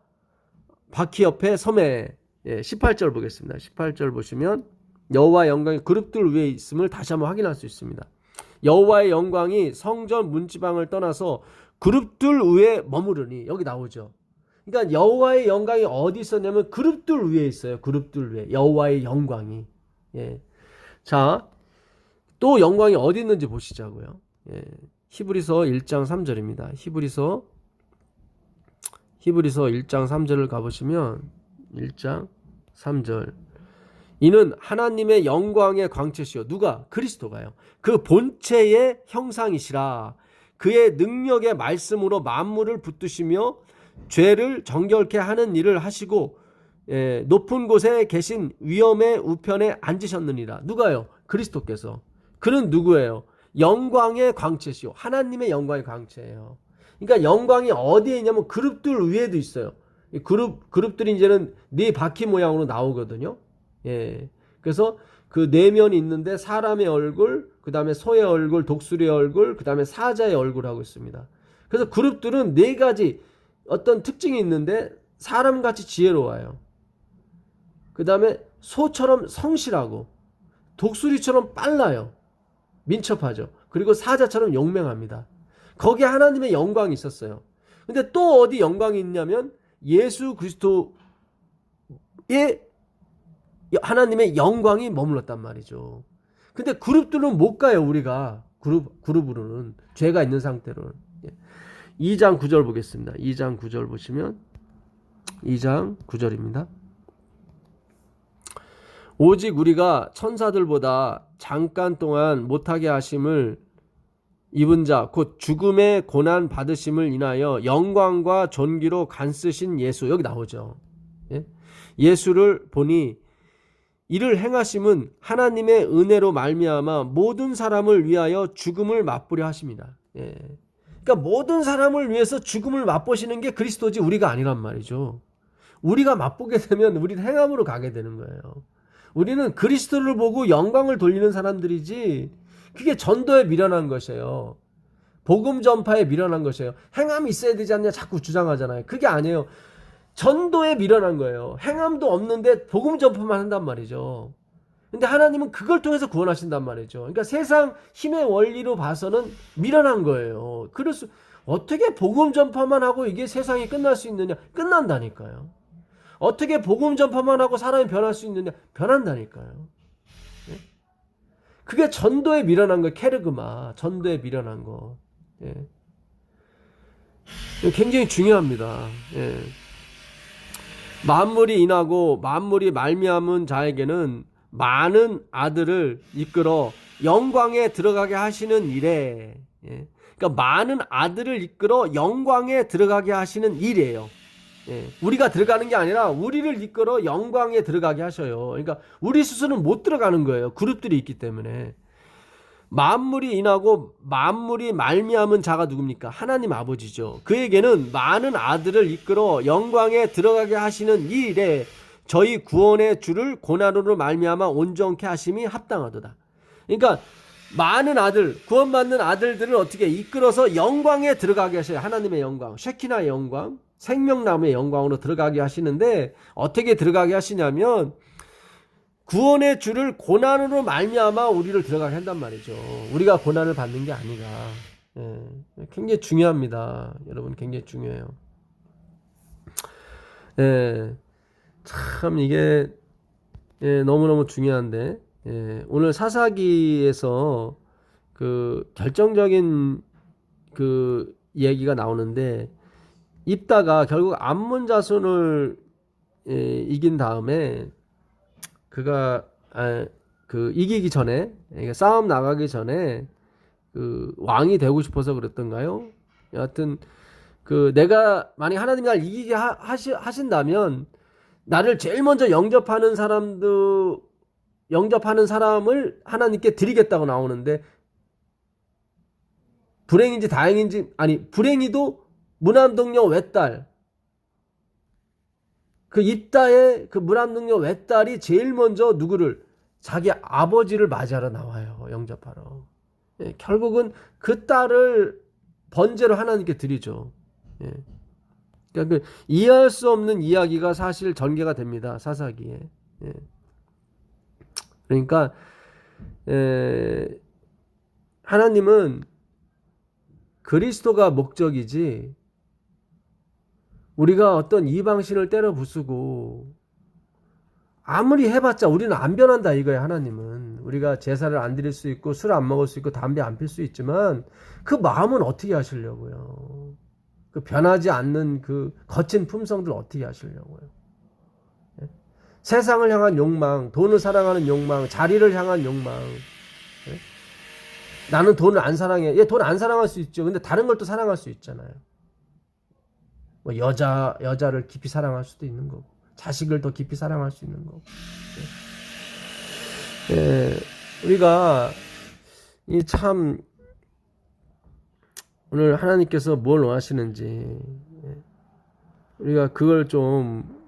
바퀴 옆에 서매. 18절 보겠습니다. 18절 보시면 여호와의 영광이 그룹들 위에 있음을 다시 한번 확인할 수 있습니다. 여호와의 영광이 성전 문지방을 떠나서 그룹들 위에 머무르니 여기 나오죠. 그러니까 여호와의 영광이 어디 있었냐면 그룹들 위에 있어요. 그룹들 위에 여호와의 영광이. 예. 자, 또 영광이 어디 있는지 보시자고요. 예. 히브리서 1장 3절입니다. 히브리서 1장 3절을 가보시면 1장 3절 이는 하나님의 영광의 광채시요. 누가? 그리스도가요. 그 본체의 형상이시라. 그의 능력의 말씀으로 만물을 붙드시며 죄를 정결케 하는 일을 하시고 높은 곳에 계신 위엄의 우편에 앉으셨느니라. 누가요? 그리스도께서. 그는 누구예요? 영광의 광채시요. 하나님의 영광의 광채예요. 그러니까 영광이 어디에 있냐면 그룹들 위에도 있어요. 그룹들이 이제는 네 바퀴 모양으로 나오거든요. 예. 그래서 그 내면이 있는데 사람의 얼굴, 그 다음에 소의 얼굴, 독수리의 얼굴, 그 다음에 사자의 얼굴하고 있습니다. 그래서 그룹들은 네 가지 어떤 특징이 있는데 사람같이 지혜로워요. 그 다음에 소처럼 성실하고 독수리처럼 빨라요. 민첩하죠. 그리고 사자처럼 용맹합니다. 거기에 하나님의 영광이 있었어요. 근데 또 어디 영광이 있냐면 예수 그리스도의 하나님의 영광이 머물렀단 말이죠. 근데 그룹들은 못 가요. 우리가 그룹으로는 죄가 있는 상태로는. 2장 9절 보겠습니다. 2장 9절 보시면 2장 9절입니다. 오직 우리가 천사들보다 잠깐 동안 못하게 하심을 입은 자 곧 죽음의 고난 받으심을 인하여 영광과 존귀로 간쓰신 예수. 여기 나오죠. 예? 예수를 보니 이를 행하심은 하나님의 은혜로 말미암아 모든 사람을 위하여 죽음을 맛보려 하십니다. 예. 그러니까 모든 사람을 위해서 죽음을 맛보시는 게 그리스도지 우리가 아니란 말이죠. 우리가 맛보게 되면 우리는 행함으로 가게 되는 거예요. 우리는 그리스도를 보고 영광을 돌리는 사람들이지 그게 전도에 미련한 것이에요. 복음 전파에 미련한 것이에요. 행함이 있어야 되지 않냐 자꾸 주장하잖아요. 그게 아니에요. 전도에 미련한 거예요. 행함도 없는데 복음 전파만 한단 말이죠. 근데 하나님은 그걸 통해서 구원하신단 말이죠. 그러니까 세상 힘의 원리로 봐서는 미련한 거예요. 그래서 어떻게 복음 전파만 하고 이게 세상이 끝날 수 있느냐? 끝난다니까요. 어떻게 복음 전파만 하고 사람이 변할 수 있느냐? 변한다니까요. 예? 그게 전도에 미련한 거예요. 케르그마. 전도에 미련한 거. 예. 굉장히 중요합니다. 예. 만물이 인하고 만물이 말미암은 자에게는 많은 아들을 이끌어 영광에 들어가게 하시는 일에, 예. 그러니까 많은 아들을 이끌어 영광에 들어가게 하시는 일이에요. 예. 우리가 들어가는 게 아니라 우리를 이끌어 영광에 들어가게 하셔요. 그러니까 우리 스스로는 못 들어가는 거예요. 그룹들이 있기 때문에. 만물이 인하고 만물이 말미암은 자가 누굽니까? 하나님 아버지죠. 그에게는 많은 아들을 이끌어 영광에 들어가게 하시는 이 일에 저희 구원의 주를 고난으로 말미암아 온전케 하심이 합당하도다. 그러니까 많은 아들, 구원받는 아들들을 어떻게 이끌어서 영광에 들어가게 하셔요. 하나님의 영광, 쉐키나의 영광, 생명나무의 영광으로 들어가게 하시는데 어떻게 들어가게 하시냐면 구원의 주를 고난으로 말미암아 우리를 들어가게 한단 말이죠. 우리가 고난을 받는 게 아니라. 예, 굉장히 중요합니다. 여러분 굉장히 중요해요. 예, 참 이게 너무너무 중요한데 오늘 사사기에서 그 결정적인 그 얘기가 나오는데 입다가 결국 암몬 자손을 이긴 다음에 그가 그 이기기 전에 그러니까 싸움 나가기 전에 그 왕이 되고 싶어서 그랬던가요? 여하튼 그 내가 만약 하나님이 날 이기게 하신다면 나를 제일 먼저 영접하는 사람을 하나님께 드리겠다고 나오는데 불행인지 다행인지 아니 불행히도 무남동녀 외딸 그 입다의 그 무남동녀 외딸이 제일 먼저 누구를 자기 아버지를 맞이하러 나와요. 영접하러. 결국은 그 딸을 번제로 하나님께 드리죠. 그러니까 그 이해할 수 없는 이야기가 사실 전개가 됩니다. 사사기에. 그러니까 하나님은 그리스도가 목적이지 우리가 어떤 이방신을 때려 부수고 아무리 해봤자 우리는 안 변한다 이거예요. 하나님은 우리가 제사를 안 드릴 수 있고 술 안 먹을 수 있고 담배 안 필 수 있지만 그 마음은 어떻게 하시려고요? 그 변하지 않는 그 거친 품성들 어떻게 하시려고요? 세상을 향한 욕망, 돈을 사랑하는 욕망, 자리를 향한 욕망. 나는 돈을 안 사랑해. 돈 안 사랑할 수 있죠. 근데 다른 걸 또 사랑할 수 있잖아요. 뭐 여자를 깊이 사랑할 수도 있는 거고, 자식을 더 깊이 사랑할 수 있는 거고. 우리가 이 참 오늘 하나님께서 뭘 원하시는지 우리가 그걸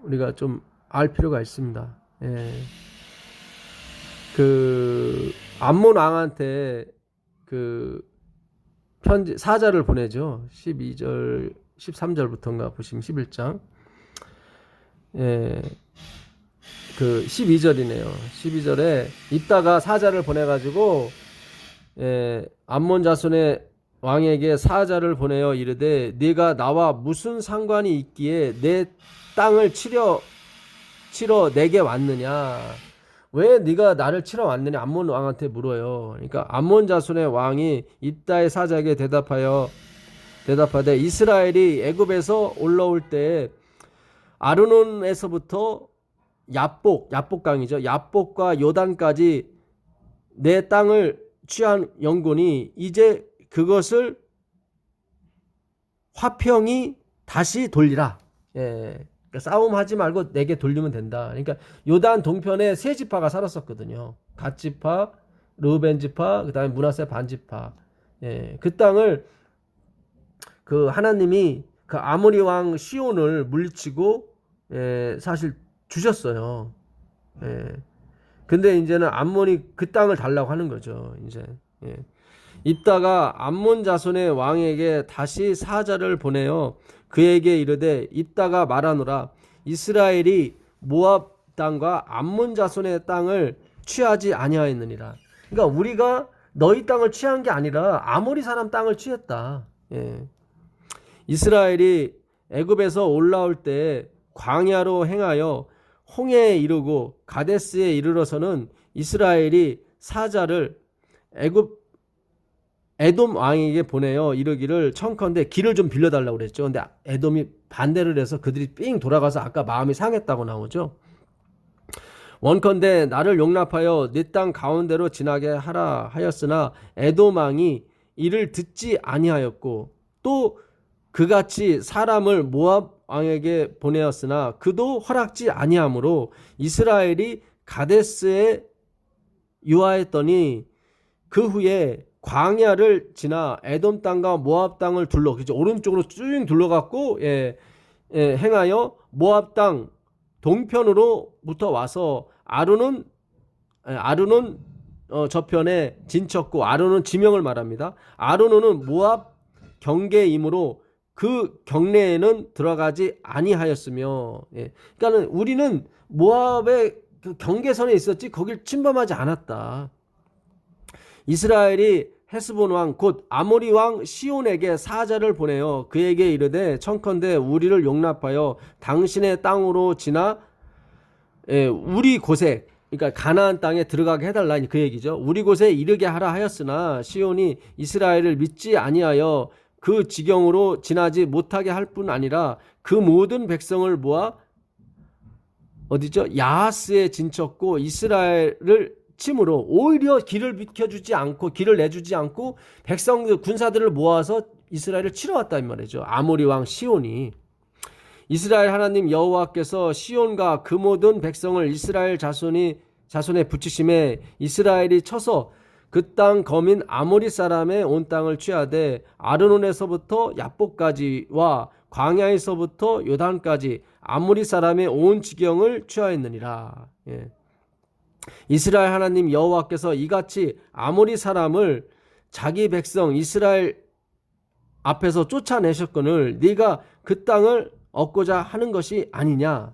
우리가 좀 알 필요가 있습니다. 그 암몬 왕한테 그 편지 사자를 보내죠. 12절 13절부터인가 보시면 11장. 그 12절이네요. 12절에 이따가 사자를 보내 가지고 암몬 자손의 왕에게 사자를 보내어 이르되 네가 나와 무슨 상관이 있기에 내 땅을 치러 내게 왔느냐? 왜 네가 나를 치러 왔느냐? 암몬 왕한테 물어요. 그러니까 암몬 자손의 왕이 입다의 사자에게 대답하되 이스라엘이 애굽에서 올라올 때 아르논에서부터 야복강이죠. 야복과 요단까지 내 땅을 취한 영군이 이제 그것을 화평이 다시 돌리라. 그러니까 싸움하지 말고 내게 돌리면 된다. 그러니까 요단 동편에 세 지파가 살았었거든요. 갓 지파, 르우벤 지파, 그다음에 므낫세 반 지파. 그 땅을 그 하나님이 그 아모리 왕 시온을 물리치고 사실 주셨어요. 근데 이제는 암몬이 그 땅을 달라고 하는 거죠. 이제 입다가 암몬 자손의 왕에게 다시 사자를 보내어 그에게 이르되 입다가 말하노라 이스라엘이 모압 땅과 암몬 자손의 땅을 취하지 아니하였느니라. 그러니까 우리가 너희 땅을 취한 게 아니라 아모리 사람 땅을 취했다. 이스라엘이 애굽에서 올라올 때 광야로 행하여 홍해에 이르고 가데스에 이르러서는 이스라엘이 사자를 에돔 왕에게 보내어 이르기를 청컨대 길을 좀 빌려달라고 그랬죠. 근데 에돔이 반대를 해서 그들이 삥 돌아가서 아까 마음이 상했다고 나오죠. 원컨대 나를 용납하여 네 땅 가운데로 지나게 하라 하였으나 에돔 왕이 이를 듣지 아니하였고 또 그같이 사람을 모압 왕에게 보내었으나 그도 허락지 아니하므로 이스라엘이 가데스에 유하였더니 그 후에 광야를 지나 에돔 땅과 모압 땅을 그죠? 오른쪽으로 쭉 둘러갖고 행하여 모압 땅 동편으로부터 와서 아르논 저편에 진쳤고 아르논 지명을 말합니다. 아르논은 모압 경계이므로 그 경내에는 들어가지 아니하였으며 그러니까는 우리는 모압의 그 경계선에 있었지 거길 침범하지 않았다. 이스라엘이 헤스본 왕 곧 아모리 왕 시온에게 사자를 보내어 그에게 이르되 청컨대 우리를 용납하여 당신의 땅으로 지나 우리 곳에, 그러니까 가나안 땅에 들어가게 해달라, 그 얘기죠. 우리 곳에 이르게 하라 하였으나 시온이 이스라엘을 믿지 아니하여 그 지경으로 지나지 못하게 할 뿐 아니라 그 모든 백성을 모아 어디죠? 야하스에 진쳤고 이스라엘을 침으로 오히려 길을 비켜주지 않고, 길을 내주지 않고 백성들 군사들을 모아서 이스라엘을 치러 왔다 이 말이죠. 아모리 왕 시온이. 이스라엘 하나님 여호와께서 시온과 그 모든 백성을 이스라엘 자손에 붙이심에 이스라엘이 쳐서 그 땅 거민 아모리 사람의 온 땅을 취하되 아르논에서부터 야복까지와 광야에서부터 요단까지 아모리 사람의 온 지경을 취하였느니라. 이스라엘 하나님 여호와께서 이같이 아모리 사람을 자기 백성 이스라엘 앞에서 쫓아내셨거늘 네가 그 땅을 얻고자 하는 것이 아니냐.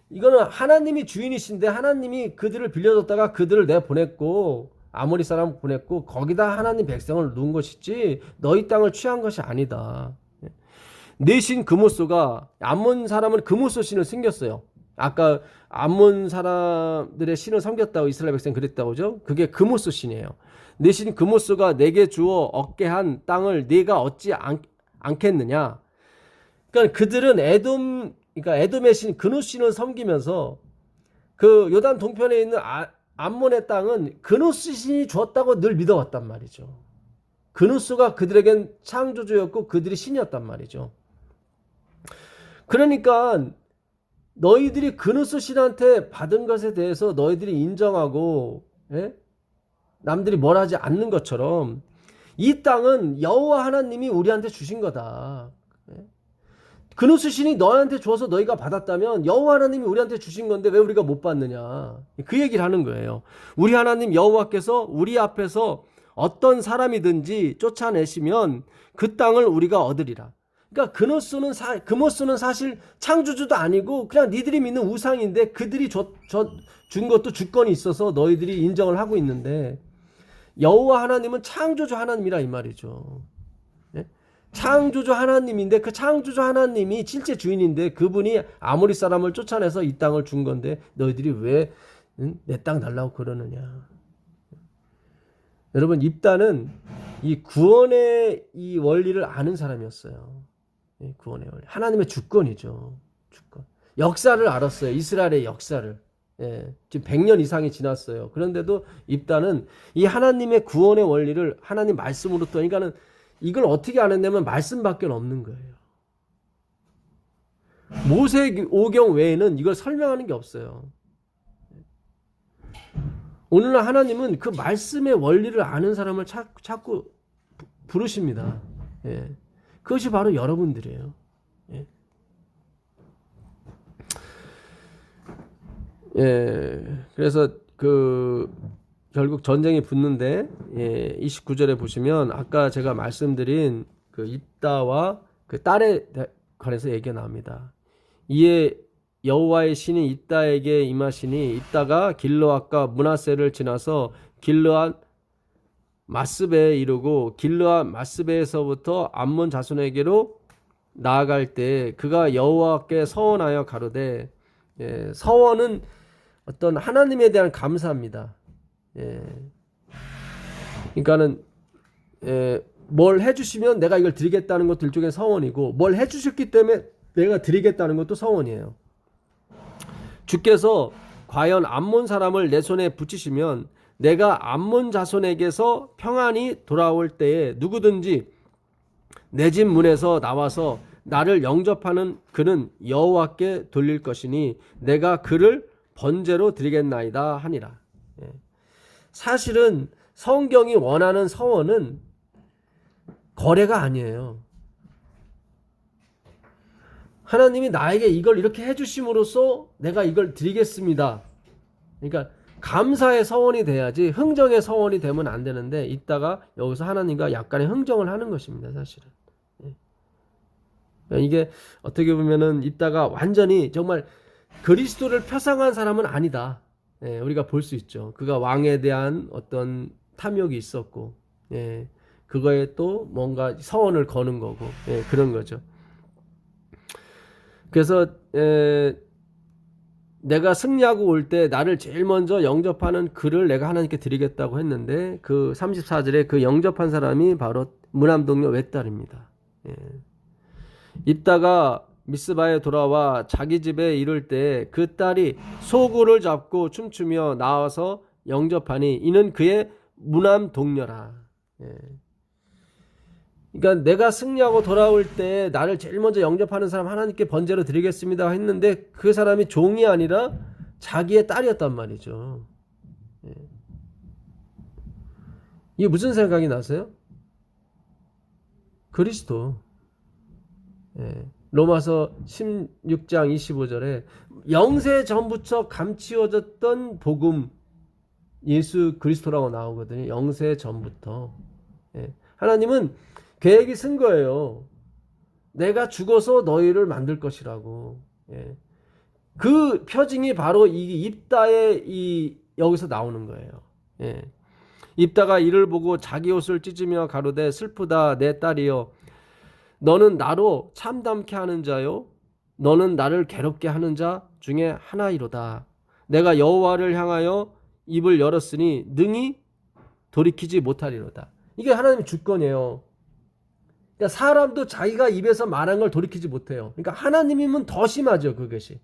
이거는 하나님이 주인이신데 하나님이 그들을 빌려줬다가 그들을 내보냈고 아모리 사람 보냈고 거기다 하나님 백성을 누운 것이지 너희 땅을 취한 것이 아니다. 내 신 그모소가, 암몬 사람은 그모소 신을 섬겼어요. 아까 암몬 사람들의 신을 섬겼다고 이스라엘 백성 그랬다고 그죠? 그게 그모소 신이에요. 내 신 그모소가 내게 주어 얻게 한 땅을 네가 얻지 않겠느냐. 그러니까 그들은 에돔의 신 그누 신을 섬기면서 그 요단 동편에 있는 암몬의 땅은 그누스 신이 주었다고 늘 믿어왔단 말이죠. 그누스가 그들에겐 창조주였고 그들이 신이었단 말이죠. 그러니까 너희들이 그누스 신한테 받은 것에 대해서 너희들이 인정하고 남들이 뭘 하지 않는 것처럼 이 땅은 여호와 하나님이 우리한테 주신 거다. 그누스 신이 너희한테 줘서 너희가 받았다면 여호와 하나님이 우리한테 주신 건데 왜 우리가 못 받느냐. 그 얘기를 하는 거예요. 우리 하나님 여호와께서 우리 앞에서 어떤 사람이든지 쫓아내시면 그 땅을 우리가 얻으리라. 그러니까 그모스는 사실 창조주도 아니고 그냥 니들이 믿는 우상인데 그들이 준 것도 주권이 있어서 너희들이 인정을 하고 있는데 여호와 하나님은 창조주 하나님이라 이 말이죠. 창조주 하나님인데 그 창조주 하나님이 실제 주인인데 그분이 아모리 사람을 쫓아내서 이 땅을 준 건데 너희들이 왜 내 땅 달라고 그러느냐. 여러분, 입다는 이 구원의 이 원리를 아는 사람이었어요. 구원의 원리. 하나님의 주권이죠. 주권. 역사를 알았어요. 이스라엘의 역사를. 지금 100년 이상이 지났어요. 그런데도 입다는 이 하나님의 구원의 원리를 하나님 말씀으로 또, 그러니까는 이걸 어떻게 아느냐면 말씀밖에 없는 거예요. 모세오경 외에는 이걸 설명하는 게 없어요. 오늘날 하나님은 그 말씀의 원리를 아는 사람을 자꾸 부르십니다. 그것이 바로 여러분들이에요. 그래서 결국 전쟁이 붙는데 29절에 보시면 아까 제가 말씀드린 그 입다와 그 딸에 관해서 얘기가 나옵니다. 이에 여호와의 신이 입다에게 임하시니 입다가 길르앗과 므낫세를 지나서 길르앗 마스베에 이르고 길르앗 마스베에서부터 암몬 자손에게로 나아갈 때 그가 여호와께 서원하여 가로되, 서원은 어떤 하나님에 대한 감사입니다. 그러니까는 뭘 해주시면 내가 이걸 드리겠다는 것도 일종의 서원이고 뭘 해주셨기 때문에 내가 드리겠다는 것도 서원이에요. 주께서 과연 암몬 사람을 내 손에 붙이시면 내가 암몬 자손에게서 평안이 돌아올 때에 누구든지 내 집 문에서 나와서 나를 영접하는 그는 여호와께 돌릴 것이니 내가 그를 번제로 드리겠나이다 하니라. 사실은 성경이 원하는 서원은 거래가 아니에요. 하나님이 나에게 이걸 이렇게 해주심으로써 내가 이걸 드리겠습니다. 그러니까 감사의 서원이 돼야지 흥정의 서원이 되면 안 되는데 이따가 여기서 하나님과 약간의 흥정을 하는 것입니다. 사실은. 이게 어떻게 보면은 이따가 완전히 정말 그리스도를 표상한 사람은 아니다. 우리가 볼 수 있죠. 그가 왕에 대한 어떤 탐욕이 있었고 그거에 또 뭔가 서원을 거는 거고, 예, 그런 거죠. 그래서 내가 승리하고 올 때 나를 제일 먼저 영접하는 그를 내가 하나님께 드리겠다고 했는데 그 34절에 그 영접한 사람이 바로 무남동녀 외딸입니다. 예. 입다가 미스바에 돌아와 자기 집에 이를 때 그 딸이 소굴을 잡고 춤추며 나와서 영접하니 이는 그의 무남동녀라. 예. 그러니까 내가 승리하고 돌아올 때 나를 제일 먼저 영접하는 사람 하나님께 번제로 드리겠습니다 했는데 그 사람이 종이 아니라 자기의 딸이었단 말이죠. 예. 이게 무슨 생각이 나세요? 그리스도. 예. 로마서 16장 25절에 영세 전부터 감추어졌던 복음 예수 그리스도라고 나오거든요. 영세 전부터. 예. 하나님은 계획이 쓴 거예요. 내가 죽어서 너희를 만들 것이라고. 예. 그 표징이 바로 이 입다의 여기서 나오는 거예요. 예. 입다가 이를 보고 자기 옷을 찢으며 가로되 슬프다 내 딸이여 너는 나로 참담케 하는 자요 너는 나를 괴롭게 하는 자 중에 하나이로다. 내가 여호와를 향하여 입을 열었으니 능히 돌이키지 못하리로다. 이게 하나님의 주권이에요. 그러니까 사람도 자기가 입에서 말한 걸 돌이키지 못해요. 그러니까 하나님이면 더 심하죠. 그것이.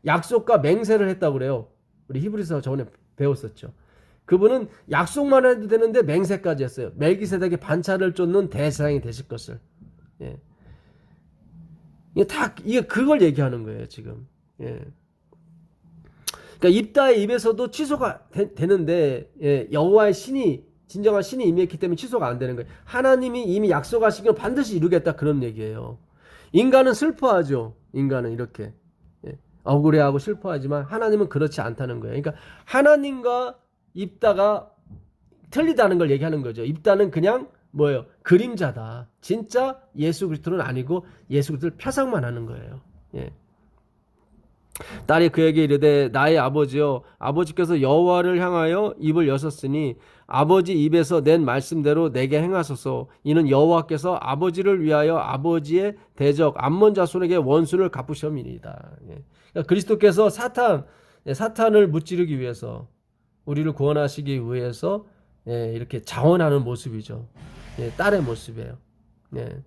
약속과 맹세를 했다고 그래요. 우리 히브리서 저번에 배웠었죠. 그분은 약속만 해도 되는데 맹세까지 했어요. 멜기세덱의 반차를 쫓는 대제사장이 되실 것을. 예. 이게 그걸 얘기하는 거예요, 지금. 예. 그러니까 입다의 입에서도 취소가 되는데, 예, 여호와의 신이, 진정한 신이 임했기 때문에 취소가 안 되는 거예요. 하나님이 이미 약속하신 걸 반드시 이루겠다, 그런 얘기예요. 인간은 슬퍼하죠. 인간은 이렇게. 예. 억울해하고 슬퍼하지만 하나님은 그렇지 않다는 거예요. 그러니까 하나님과 입다가 틀리다는 걸 얘기하는 거죠. 입다는 그냥 뭐예요? 그림자다. 진짜 예수 그리스도는 아니고 예수 그리스도를 표상만 하는 거예요. 예. 딸이 그에게 이르되 나의 아버지여 아버지께서 여호와를 향하여 입을 여셨으니 아버지 입에서 낸 말씀대로 내게 행하소서. 이는 여호와께서 아버지를 위하여 아버지의 대적 암몬 자손에게 원수를 갚으셨습니다. 예. 그러니까 그리스도께서 사탄을 무찌르기 위해서 우리를 구원하시기 위해서 예, 이렇게 자원하는 모습이죠. 예, 딸의 모습이에요. 예.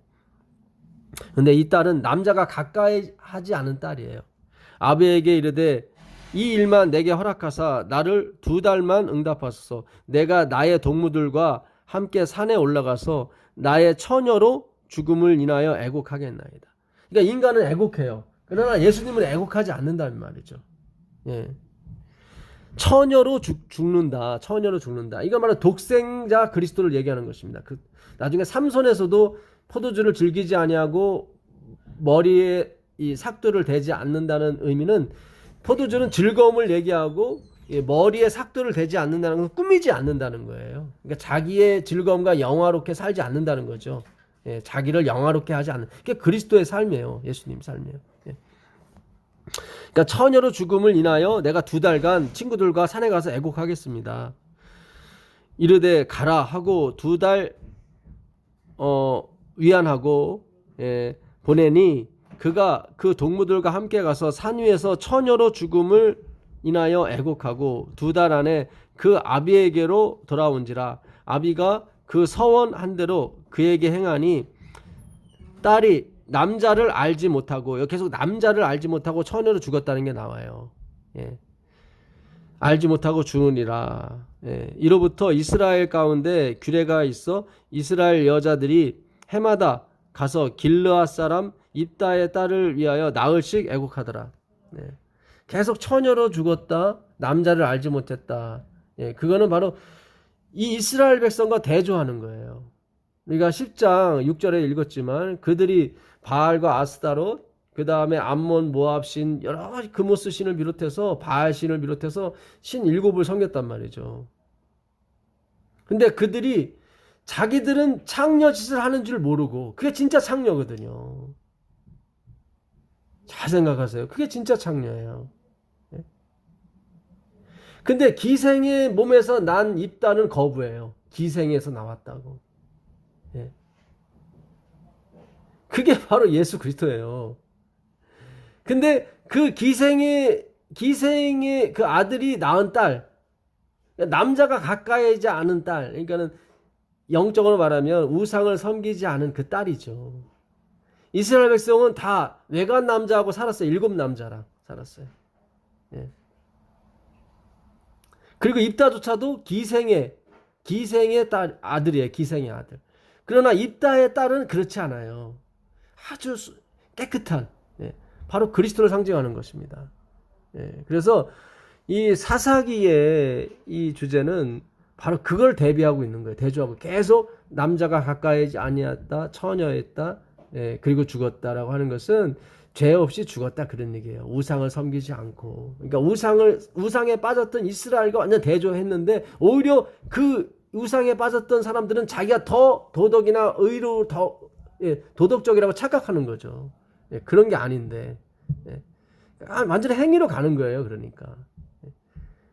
근데 이 딸은 남자가 가까이 하지 않은 딸이에요. 아비에게 이르되 이 일만 내게 허락하사 나를 2달만 응답하소서. 내가 나의 동무들과 함께 산에 올라가서 나의 처녀로 죽음을 인하여 애곡하겠나이다. 그러니까 인간은 애곡해요. 그러나 예수님은 애곡하지 않는다는 말이죠. 예. 처녀로 죽는다. 처녀로 죽는다. 이거 말은 독생자 그리스도를 얘기하는 것입니다. 나중에 삼손에서도 포도주를 즐기지 아니하고 머리에 이 삭도를 대지 않는다는 의미는 포도주는 즐거움을 얘기하고 머리에 삭도를 대지 않는다는 것은 꾸미지 않는다는 거예요. 그러니까 자기의 즐거움과 영화롭게 살지 않는다는 거죠. 예, 자기를 영화롭게 하지 않는. 그게 그리스도의 삶이에요. 예수님 삶이에요. 예. 그러니까 처녀로 죽음을 인하여 내가 2달간 친구들과 산에 가서 애곡하겠습니다. 이르되 가라 하고 2달 위안하고 보내니 그가 그 동무들과 함께 가서 산 위에서 처녀로 죽음을 인하여 애곡하고 2달 안에 그 아비에게로 돌아온지라. 아비가 그 서원한 대로 그에게 행하니 딸이 남자를 알지 못하고 계속 남자를 알지 못하고 처녀로 죽었다는 게 나와요. 예. 알지 못하고 죽으니라. 예. 이로부터 이스라엘 가운데 규례가 있어 이스라엘 여자들이 해마다 가서 길르앗 사람 입다의 딸을 위하여 나흘씩 애곡하더라. 예. 계속 처녀로 죽었다. 남자를 알지 못했다. 예. 그거는 바로 이 이스라엘 백성과 대조하는 거예요. 우리가 10장 6절에 읽었지만 그들이 바알과 아스타롯, 그 다음에 암몬, 모압 신, 여러 가지 그모스 신을 비롯해서 바알 신을 비롯해서 신 7을 섬겼단 말이죠. 근데 그들이 자기들은 창녀 짓을 하는 줄 모르고 그게 진짜 창녀거든요. 잘 생각하세요. 그게 진짜 창녀예요. 근데 기생의 몸에서 난 입다는 거부해요. 기생에서 나왔다고. 예. 그게 바로 예수 그리스도예요. 근데 그 기생의 그 아들이 낳은 딸, 남자가 가까이지 않은 딸, 그러니까는 영적으로 말하면 우상을 섬기지 않은 그 딸이죠. 이스라엘 백성은 다 외간 남자하고 살았어요. 7남자랑 살았어요. 예. 그리고 입다조차도 기생의 딸, 아들이에요. 기생의 아들. 그러나 입다의 딸은 그렇지 않아요. 아주 깨끗한, 예. 바로 그리스도를 상징하는 것입니다. 예. 그래서 이 사사기의 이 주제는 바로 그걸 대비하고 있는 거예요. 대조하고 계속 남자가 가까이지 아니었다, 처녀였다, 예, 그리고 죽었다라고 하는 것은 죄 없이 죽었다 그런 얘기예요. 우상을 섬기지 않고. 그러니까 우상에 빠졌던 이스라엘과 완전 대조했는데 오히려 그 우상에 빠졌던 사람들은 자기가 더 도덕이나 의로 더 예, 도덕적이라고 착각하는 거죠. 예, 그런 게 아닌데. 예. 완전히 행위로 가는 거예요. 그러니까.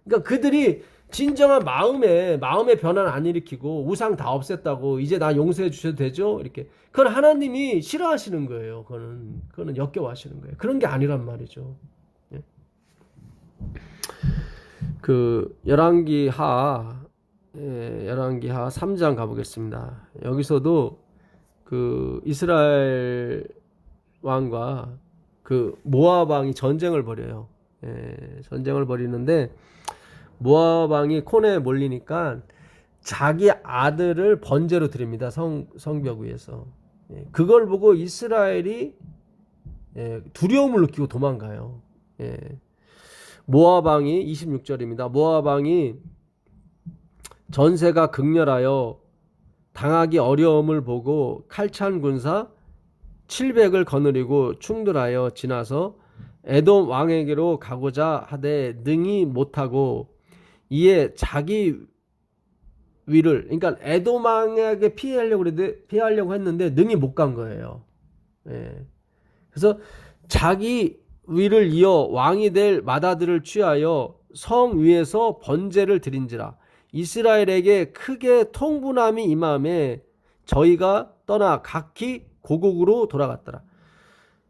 그러니까 그들이 진정한 마음의 변화는 안 일으키고 우상 다 없앴다고 이제 나 용서해 주셔도 되죠? 이렇게. 그건 하나님이 싫어하시는 거예요. 그거는 역겨워하시는 거예요. 그런 게 아니란 말이죠. 예. 그 열왕기하 3장 가보겠습니다. 여기서도 그 이스라엘 왕과 그 모압 왕이 전쟁을 벌여요. 예, 전쟁을 벌이는데 모압 왕이 콘에 몰리니까 자기 아들을 번제로 드립니다. 성벽 위에서. 예, 그걸 보고 이스라엘이 예, 두려움을 느끼고 도망가요. 예. 모압 왕이 26절입니다. 모압 왕이 전세가 극렬하여 당하기 어려움을 보고 칼찬 군사 700을 거느리고 충돌하여 지나서 에돔 왕에게로 가고자 하되 능히 못하고 이에 자기 위를, 그러니까 에돔 왕에게 피하려고 했는데 능히 못 간 거예요. 예. 그래서 자기 위를 이어 왕이 될 맏아들을 취하여 성 위에서 번제를 드린지라. 이스라엘에게 크게 통분함이 임함에 저희가 떠나 각기 고국으로 돌아갔더라.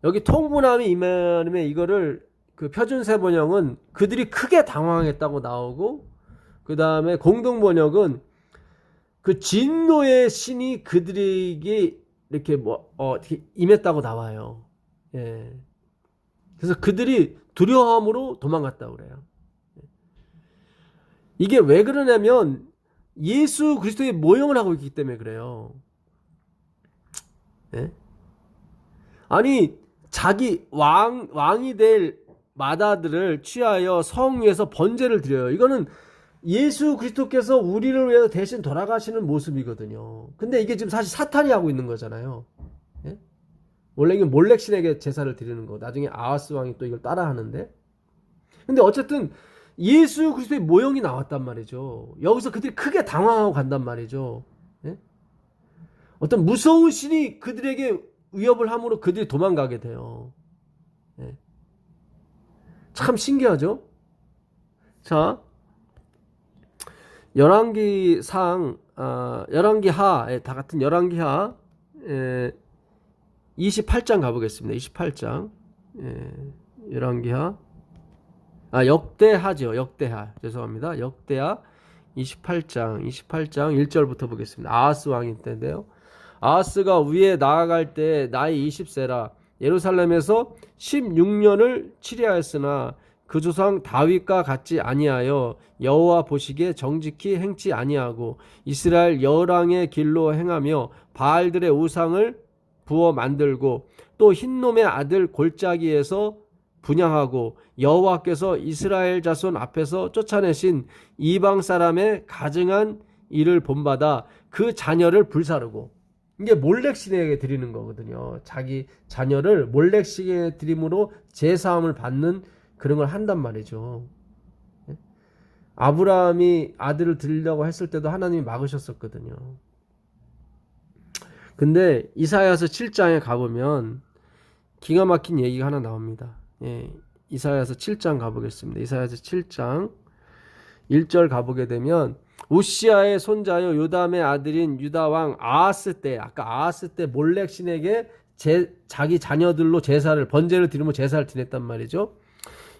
여기 통분함이 임함에 이거를 그 표준세 번역은 그들이 크게 당황했다고 나오고, 그 다음에 공동번역은 그 진노의 신이 그들에게 이렇게 임했다고 나와요. 예. 그래서 그들이 두려움으로 도망갔다고 그래요. 이게 왜 그러냐면 예수 그리스도의 모형을 하고 있기 때문에 그래요. 예? 아니 자기 왕이 될 맏아들을 취하여 성 위에서 번제를 드려요. 이거는 예수 그리스도께서 우리를 위해서 대신 돌아가시는 모습이거든요. 근데 이게 지금 사실 사탄이 하고 있는 거잖아요. 예? 원래 이게 몰렉신에게 제사를 드리는 거. 나중에 아하스 왕이 또 이걸 따라 하는데. 근데 어쨌든 예수 그리스도의 모형이 나왔단 말이죠. 여기서 그들이 크게 당황하고 간단 말이죠. 예? 어떤 무서운 신이 그들에게 위협을 함으로 그들이 도망가게 돼요. 예. 참 신기하죠? 자, 열왕기하, 다 같은 열왕기하 28장 가보겠습니다. 28장. 열왕기하. 역대하죠. 역대하. 죄송합니다. 역대하 28장 1절부터 보겠습니다. 아하스 왕인 때인데요. 아하스가 위에 나아갈 때 나이 20세라 예루살렘에서 16년을 치리하였으나 그 조상 다윗과 같지 아니하여 여호와 보시기에 정직히 행치 아니하고 이스라엘 여왕의 길로 행하며 바알들의 우상을 부어 만들고 또 흰놈의 아들 골짜기에서 분향하고 여호와께서 이스라엘 자손 앞에서 쫓아내신 이방 사람의 가증한 일을 본받아 그 자녀를 불사르고, 이게 몰렉신에게 드리는 거거든요. 자기 자녀를 몰렉신에게 드림으로 제사함을 받는 그런 걸 한단 말이죠. 아브라함이 아들을 드리려고 했을 때도 하나님이 막으셨었거든요. 근데 이사야서 7장에 가보면 기가 막힌 얘기가 하나 나옵니다. 예, 이사야서 7장 가보겠습니다. 이사야서 7장 1절 가보게 되면 우시아의 손자요 요담의 아들인 유다 왕 아하스 때, 아까 아하스 때 몰렉 신에게 자기 자녀들로 번제를 드리며 제사를 지냈단 말이죠.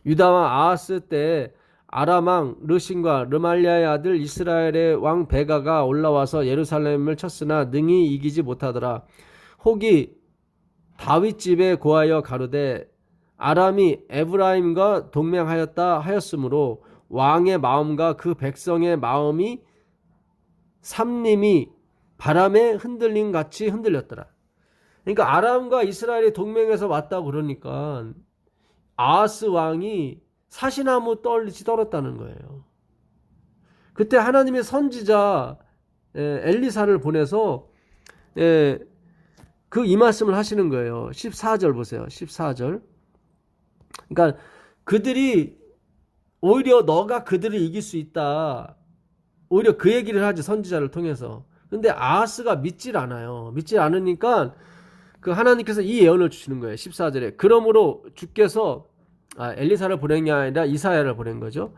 유다 왕 아하스 때 아람 왕 르신과 르말리아의 아들 이스라엘의 왕 베가가 올라와서 예루살렘을 쳤으나 능히 이기지 못하더라. 혹이 다윗 집에 고하여 가로되 아람이 에브라임과 동맹하였다 하였으므로 왕의 마음과 그 백성의 마음이 삼림이 바람에 흔들림 같이 흔들렸더라. 그러니까 아람과 이스라엘이 동맹해서 왔다고 그러니까 아하스 왕이 사시나무 떨었다는 거예요. 그때 하나님의 선지자 엘리사를 보내서 그 이 말씀을 하시는 거예요. 14절 보세요. 14절. 그러니까 그들이 오히려 너가 그들을 이길 수 있다. 오히려 그 얘기를 하지, 선지자를 통해서. 근데 아하스가 믿질 않아요. 믿질 않으니까 그 하나님께서 이 예언을 주시는 거예요. 14절에. 그러므로 주께서 엘리사를 보낸 게 아니라 이사야를 보낸 거죠.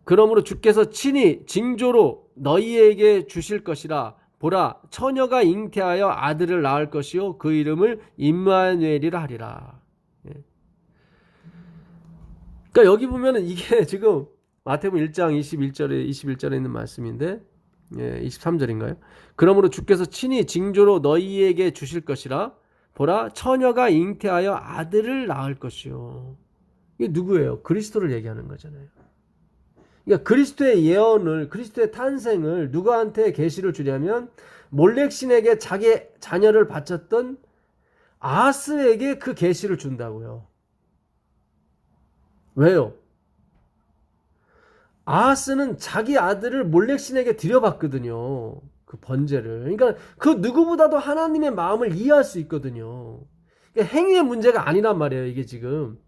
그러므로 주께서 친히 징조로 너희에게 주실 것이라. 보라, 처녀가 잉태하여 아들을 낳을 것이요 그 이름을 임마누엘이라 하리라. 그러니까 여기 보면은 이게 지금 마태복음 1장 21절에 있는 말씀인데 23절인가요? 그러므로 주께서 친히 징조로 너희에게 주실 것이라. 보라, 처녀가 잉태하여 아들을 낳을 것이요. 이게 누구예요? 그리스도를 얘기하는 거잖아요. 그러니까 그리스도의 예언을, 그리스도의 탄생을 누구한테 계시를 주냐면 몰렉 신에게 자기 자녀를 바쳤던 아하스에게 그 계시를 준다고요. 왜요? 아하스는 자기 아들을 몰렉 신에게 드려봤거든요. 그 번제를. 그러니까 그 누구보다도 하나님의 마음을 이해할 수 있거든요. 그러니까 행위의 문제가 아니란 말이에요. 이게 지금.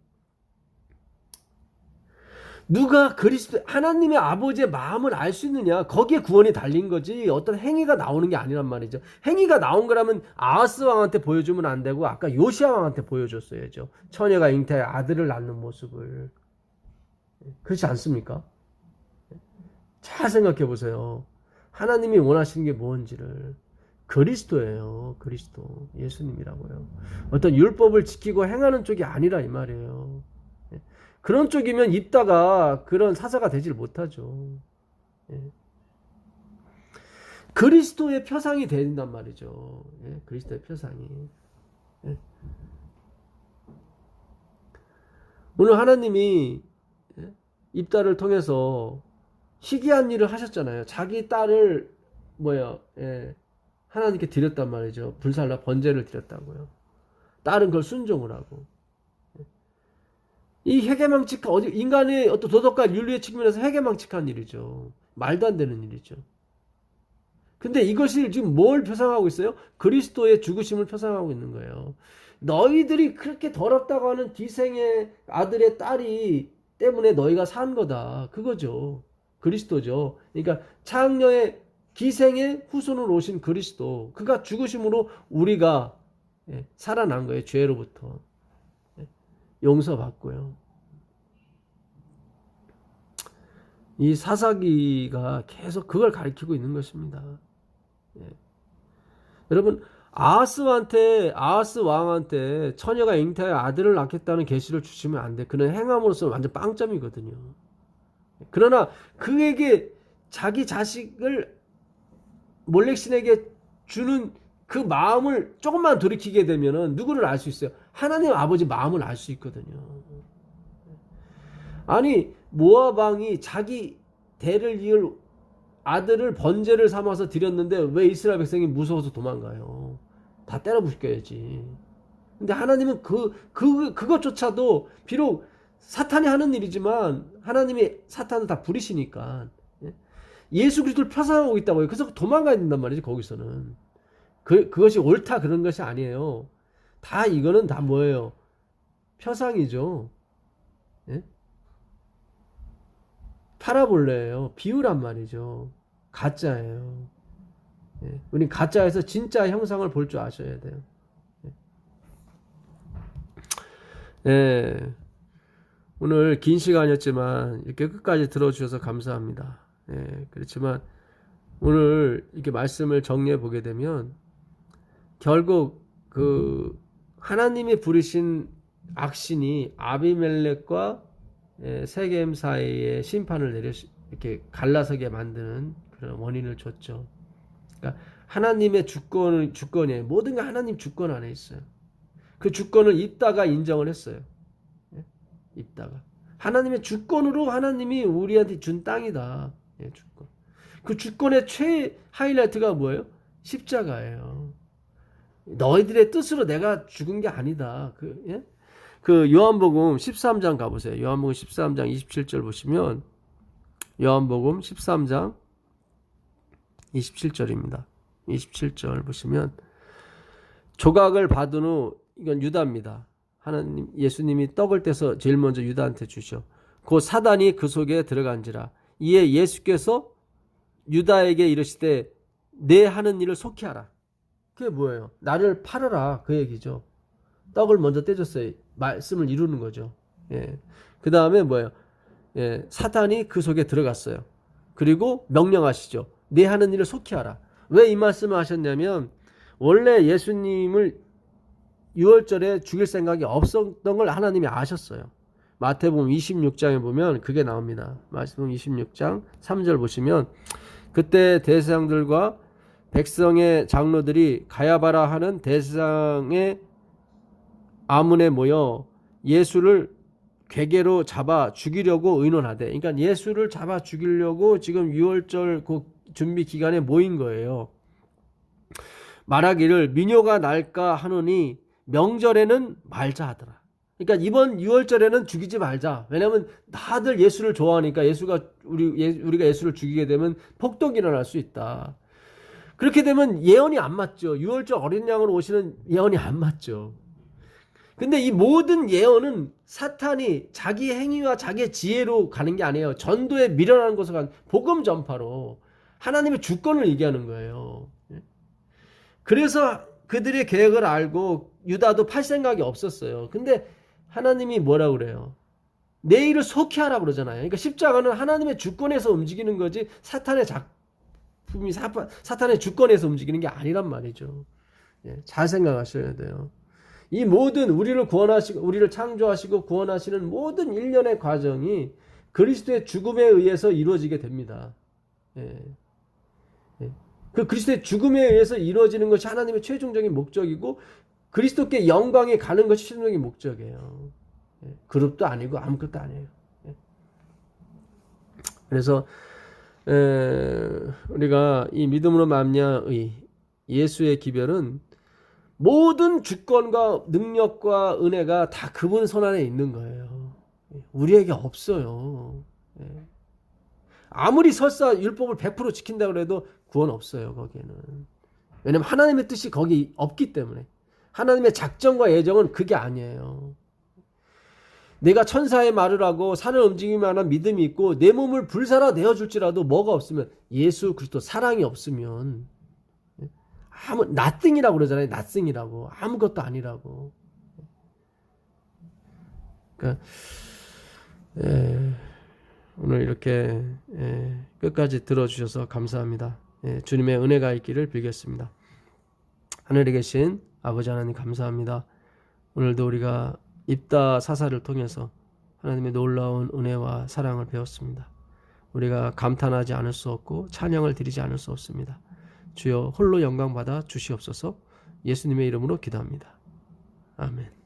누가 그리스도 하나님의 아버지의 마음을 알 수 있느냐, 거기에 구원이 달린 거지 어떤 행위가 나오는 게 아니란 말이죠. 행위가 나온 거라면 아하스 왕한테 보여주면 안 되고 아까 요시야 왕한테 보여줬어야죠. 처녀가 잉태해 아들을 낳는 모습을. 그렇지 않습니까? 잘 생각해 보세요. 하나님이 원하시는 게 뭔지를. 그리스도예요. 그리스도, 예수님이라고요. 어떤 율법을 지키고 행하는 쪽이 아니라 이 말이에요. 그런 쪽이면 입다가 그런 사사가 되질 못하죠. 그리스도의 표상이 된단 말이죠. 그리스도의 표상이. 오늘 하나님이 입다를 통해서 희귀한 일을 하셨잖아요. 자기 딸을 하나님께 드렸단 말이죠. 불살라 번제를 드렸다고요. 딸은 그걸 순종을 하고. 이 회개망측한, 인간의 어떤 도덕과 윤리의 측면에서 회개망측한 일이죠. 말도 안 되는 일이죠. 근데 이것이 지금 뭘 표상하고 있어요? 그리스도의 죽으심을 표상하고 있는 거예요. 너희들이 그렇게 더럽다고 하는 기생의 아들의 딸이 때문에 너희가 산 거다. 그거죠. 그리스도죠. 그러니까 창녀의 기생의 후손으로 오신 그리스도. 그가 죽으심으로 우리가 살아난 거예요. 죄로부터. 용서받고요. 이 사사기가 계속 그걸 가리키고 있는 것입니다. 여러분, 아하스 왕한테 처녀가 잉태하여 아들을 낳겠다는 계시를 주시면 안 돼. 그는 행함으로서 완전 빵점이거든요. 그러나 그에게 자기 자식을 몰렉신에게 주는 그 마음을 조금만 돌이키게 되면은 누구를 알 수 있어요? 하나님 아버지 마음을 알 수 있거든요. 아니, 모압 왕이 자기 대를 이을 아들을 번제를 삼아서 드렸는데 왜 이스라엘 백성이 무서워서 도망가요? 다 때려 부셔야지. 근데 하나님은 그것조차도 비록 사탄이 하는 일이지만 하나님이 사탄을 다 부리시니까 예수 그리스도를 표상하고 있다고요. 그래서 도망가야 된단 말이지. 거기서는 그것이 옳다 그런 것이 아니에요. 다 이거는 다 뭐예요? 표상이죠. 파라볼레예요. 비유란 말이죠. 가짜예요. 우리 가짜에서 진짜 형상을 볼 줄 아셔야 돼요. 오늘 긴 시간이었지만 이렇게 끝까지 들어주셔서 감사합니다. 그렇지만 오늘 이렇게 말씀을 정리해 보게 되면 결국 그 하나님이 부르신 악신이 아비멜렉과 세겜 사이에 심판을 이렇게 갈라서게 만드는 그런 원인을 줬죠. 그러니까 하나님의 주권이에요. 모든 게 하나님 주권 안에 있어요. 그 주권을 입다가 인정을 했어요. 입다가 하나님의 주권으로 하나님이 우리한테 준 땅이다. 주권. 그 주권의 하이라이트가 뭐예요? 십자가예요. 너희들의 뜻으로 내가 죽은 게 아니다. 그 요한복음 13장 가보세요. 요한복음 13장 27절 보시면 요한복음 13장 27절입니다. 27절 보시면 조각을 받은 후 이건 유다입니다. 하나님 예수님이 떡을 떼서 제일 먼저 유다한테 주셔. 그 사단이 그 속에 들어간지라. 이에 예수께서 유다에게 이르시되 내 하는 일을 속히 하라. 그게 뭐예요? 나를 팔아라 그 얘기죠. 떡을 먼저 떼줬어요. 말씀을 이루는 거죠. 그 다음에 뭐예요? 사탄이 그 속에 들어갔어요. 그리고 명령하시죠. 내 하는 일을 속히 하라. 왜 이 말씀을 하셨냐면 원래 예수님을 6월절에 죽일 생각이 없었던 걸 하나님이 아셨어요. 마태복음 26장에 보면 그게 나옵니다. 마태복음 26장 3절 보시면 그때 대제사장들과 백성의 장로들이 가야바라 하는 대제사장의 아문에 모여 예수를 궤계로 잡아 죽이려고 의논하되, 그러니까 예수를 잡아 죽이려고 지금 6월절 그 준비 기간에 모인 거예요. 말하기를 미뇨가 날까 하노니 명절에는 말자 하더라. 그러니까 이번 6월절에는 죽이지 말자. 왜냐하면 다들 예수를 좋아하니까 우리가 예수를 죽이게 되면 폭동이 일어날 수 있다. 그렇게 되면 예언이 안 맞죠. 6월절 어린 양으로 오시는 예언이 안 맞죠. 근데 이 모든 예언은 사탄이 자기 행위와 자기의 지혜로 가는 게 아니에요. 전도에 미련한 것을 간 복음 전파로 하나님의 주권을 얘기하는 거예요. 그래서 그들의 계획을 알고 유다도 팔 생각이 없었어요. 근데 하나님이 뭐라고 그래요? 내 일을 속히 하라고 그러잖아요. 그러니까 십자가는 하나님의 주권에서 움직이는 거지 사탄의 작품이 사탄의 주권에서 움직이는 게 아니란 말이죠. 잘 생각하셔야 돼요. 이 모든 우리를 구원하시고 우리를 창조하시고 구원하시는 모든 일련의 과정이 그리스도의 죽음에 의해서 이루어지게 됩니다. 그 그리스도의 죽음에 의해서 이루어지는 것이 하나님의 최종적인 목적이고 그리스도께 영광에 가는 것이 최종적인 목적이에요. 그룹도 아니고 아무것도 아니에요. 그래서 우리가 이 믿음으로 말미암아 예수의 기별은 모든 주권과 능력과 은혜가 다 그분 손 안에 있는 거예요. 우리에게 없어요. 아무리 설사 율법을 100% 지킨다고 해도 구원 없어요. 거기에는. 왜냐하면 하나님의 뜻이 거기 없기 때문에. 하나님의 작정과 예정은 그게 아니에요. 내가 천사의 말을 하고 산을 움직일 만한 믿음이 있고 내 몸을 불사라 내어줄지라도 뭐가 없으면 예수 그리스도 사랑이 없으면 nothing이라고 그러잖아요. nothing이라고. 아무것도 아니라고. 그러니까 오늘 이렇게 끝까지 들어주셔서 감사합니다. 주님의 은혜가 있기를 빌겠습니다. 하늘에 계신 아버지 하나님 감사합니다. 오늘도 우리가 입다 사사를 통해서 하나님의 놀라운 은혜와 사랑을 배웠습니다. 우리가 감탄하지 않을 수 없고 찬양을 드리지 않을 수 없습니다. 주여 홀로 영광 받아 주시옵소서. 예수님의 이름으로 기도합니다. 아멘.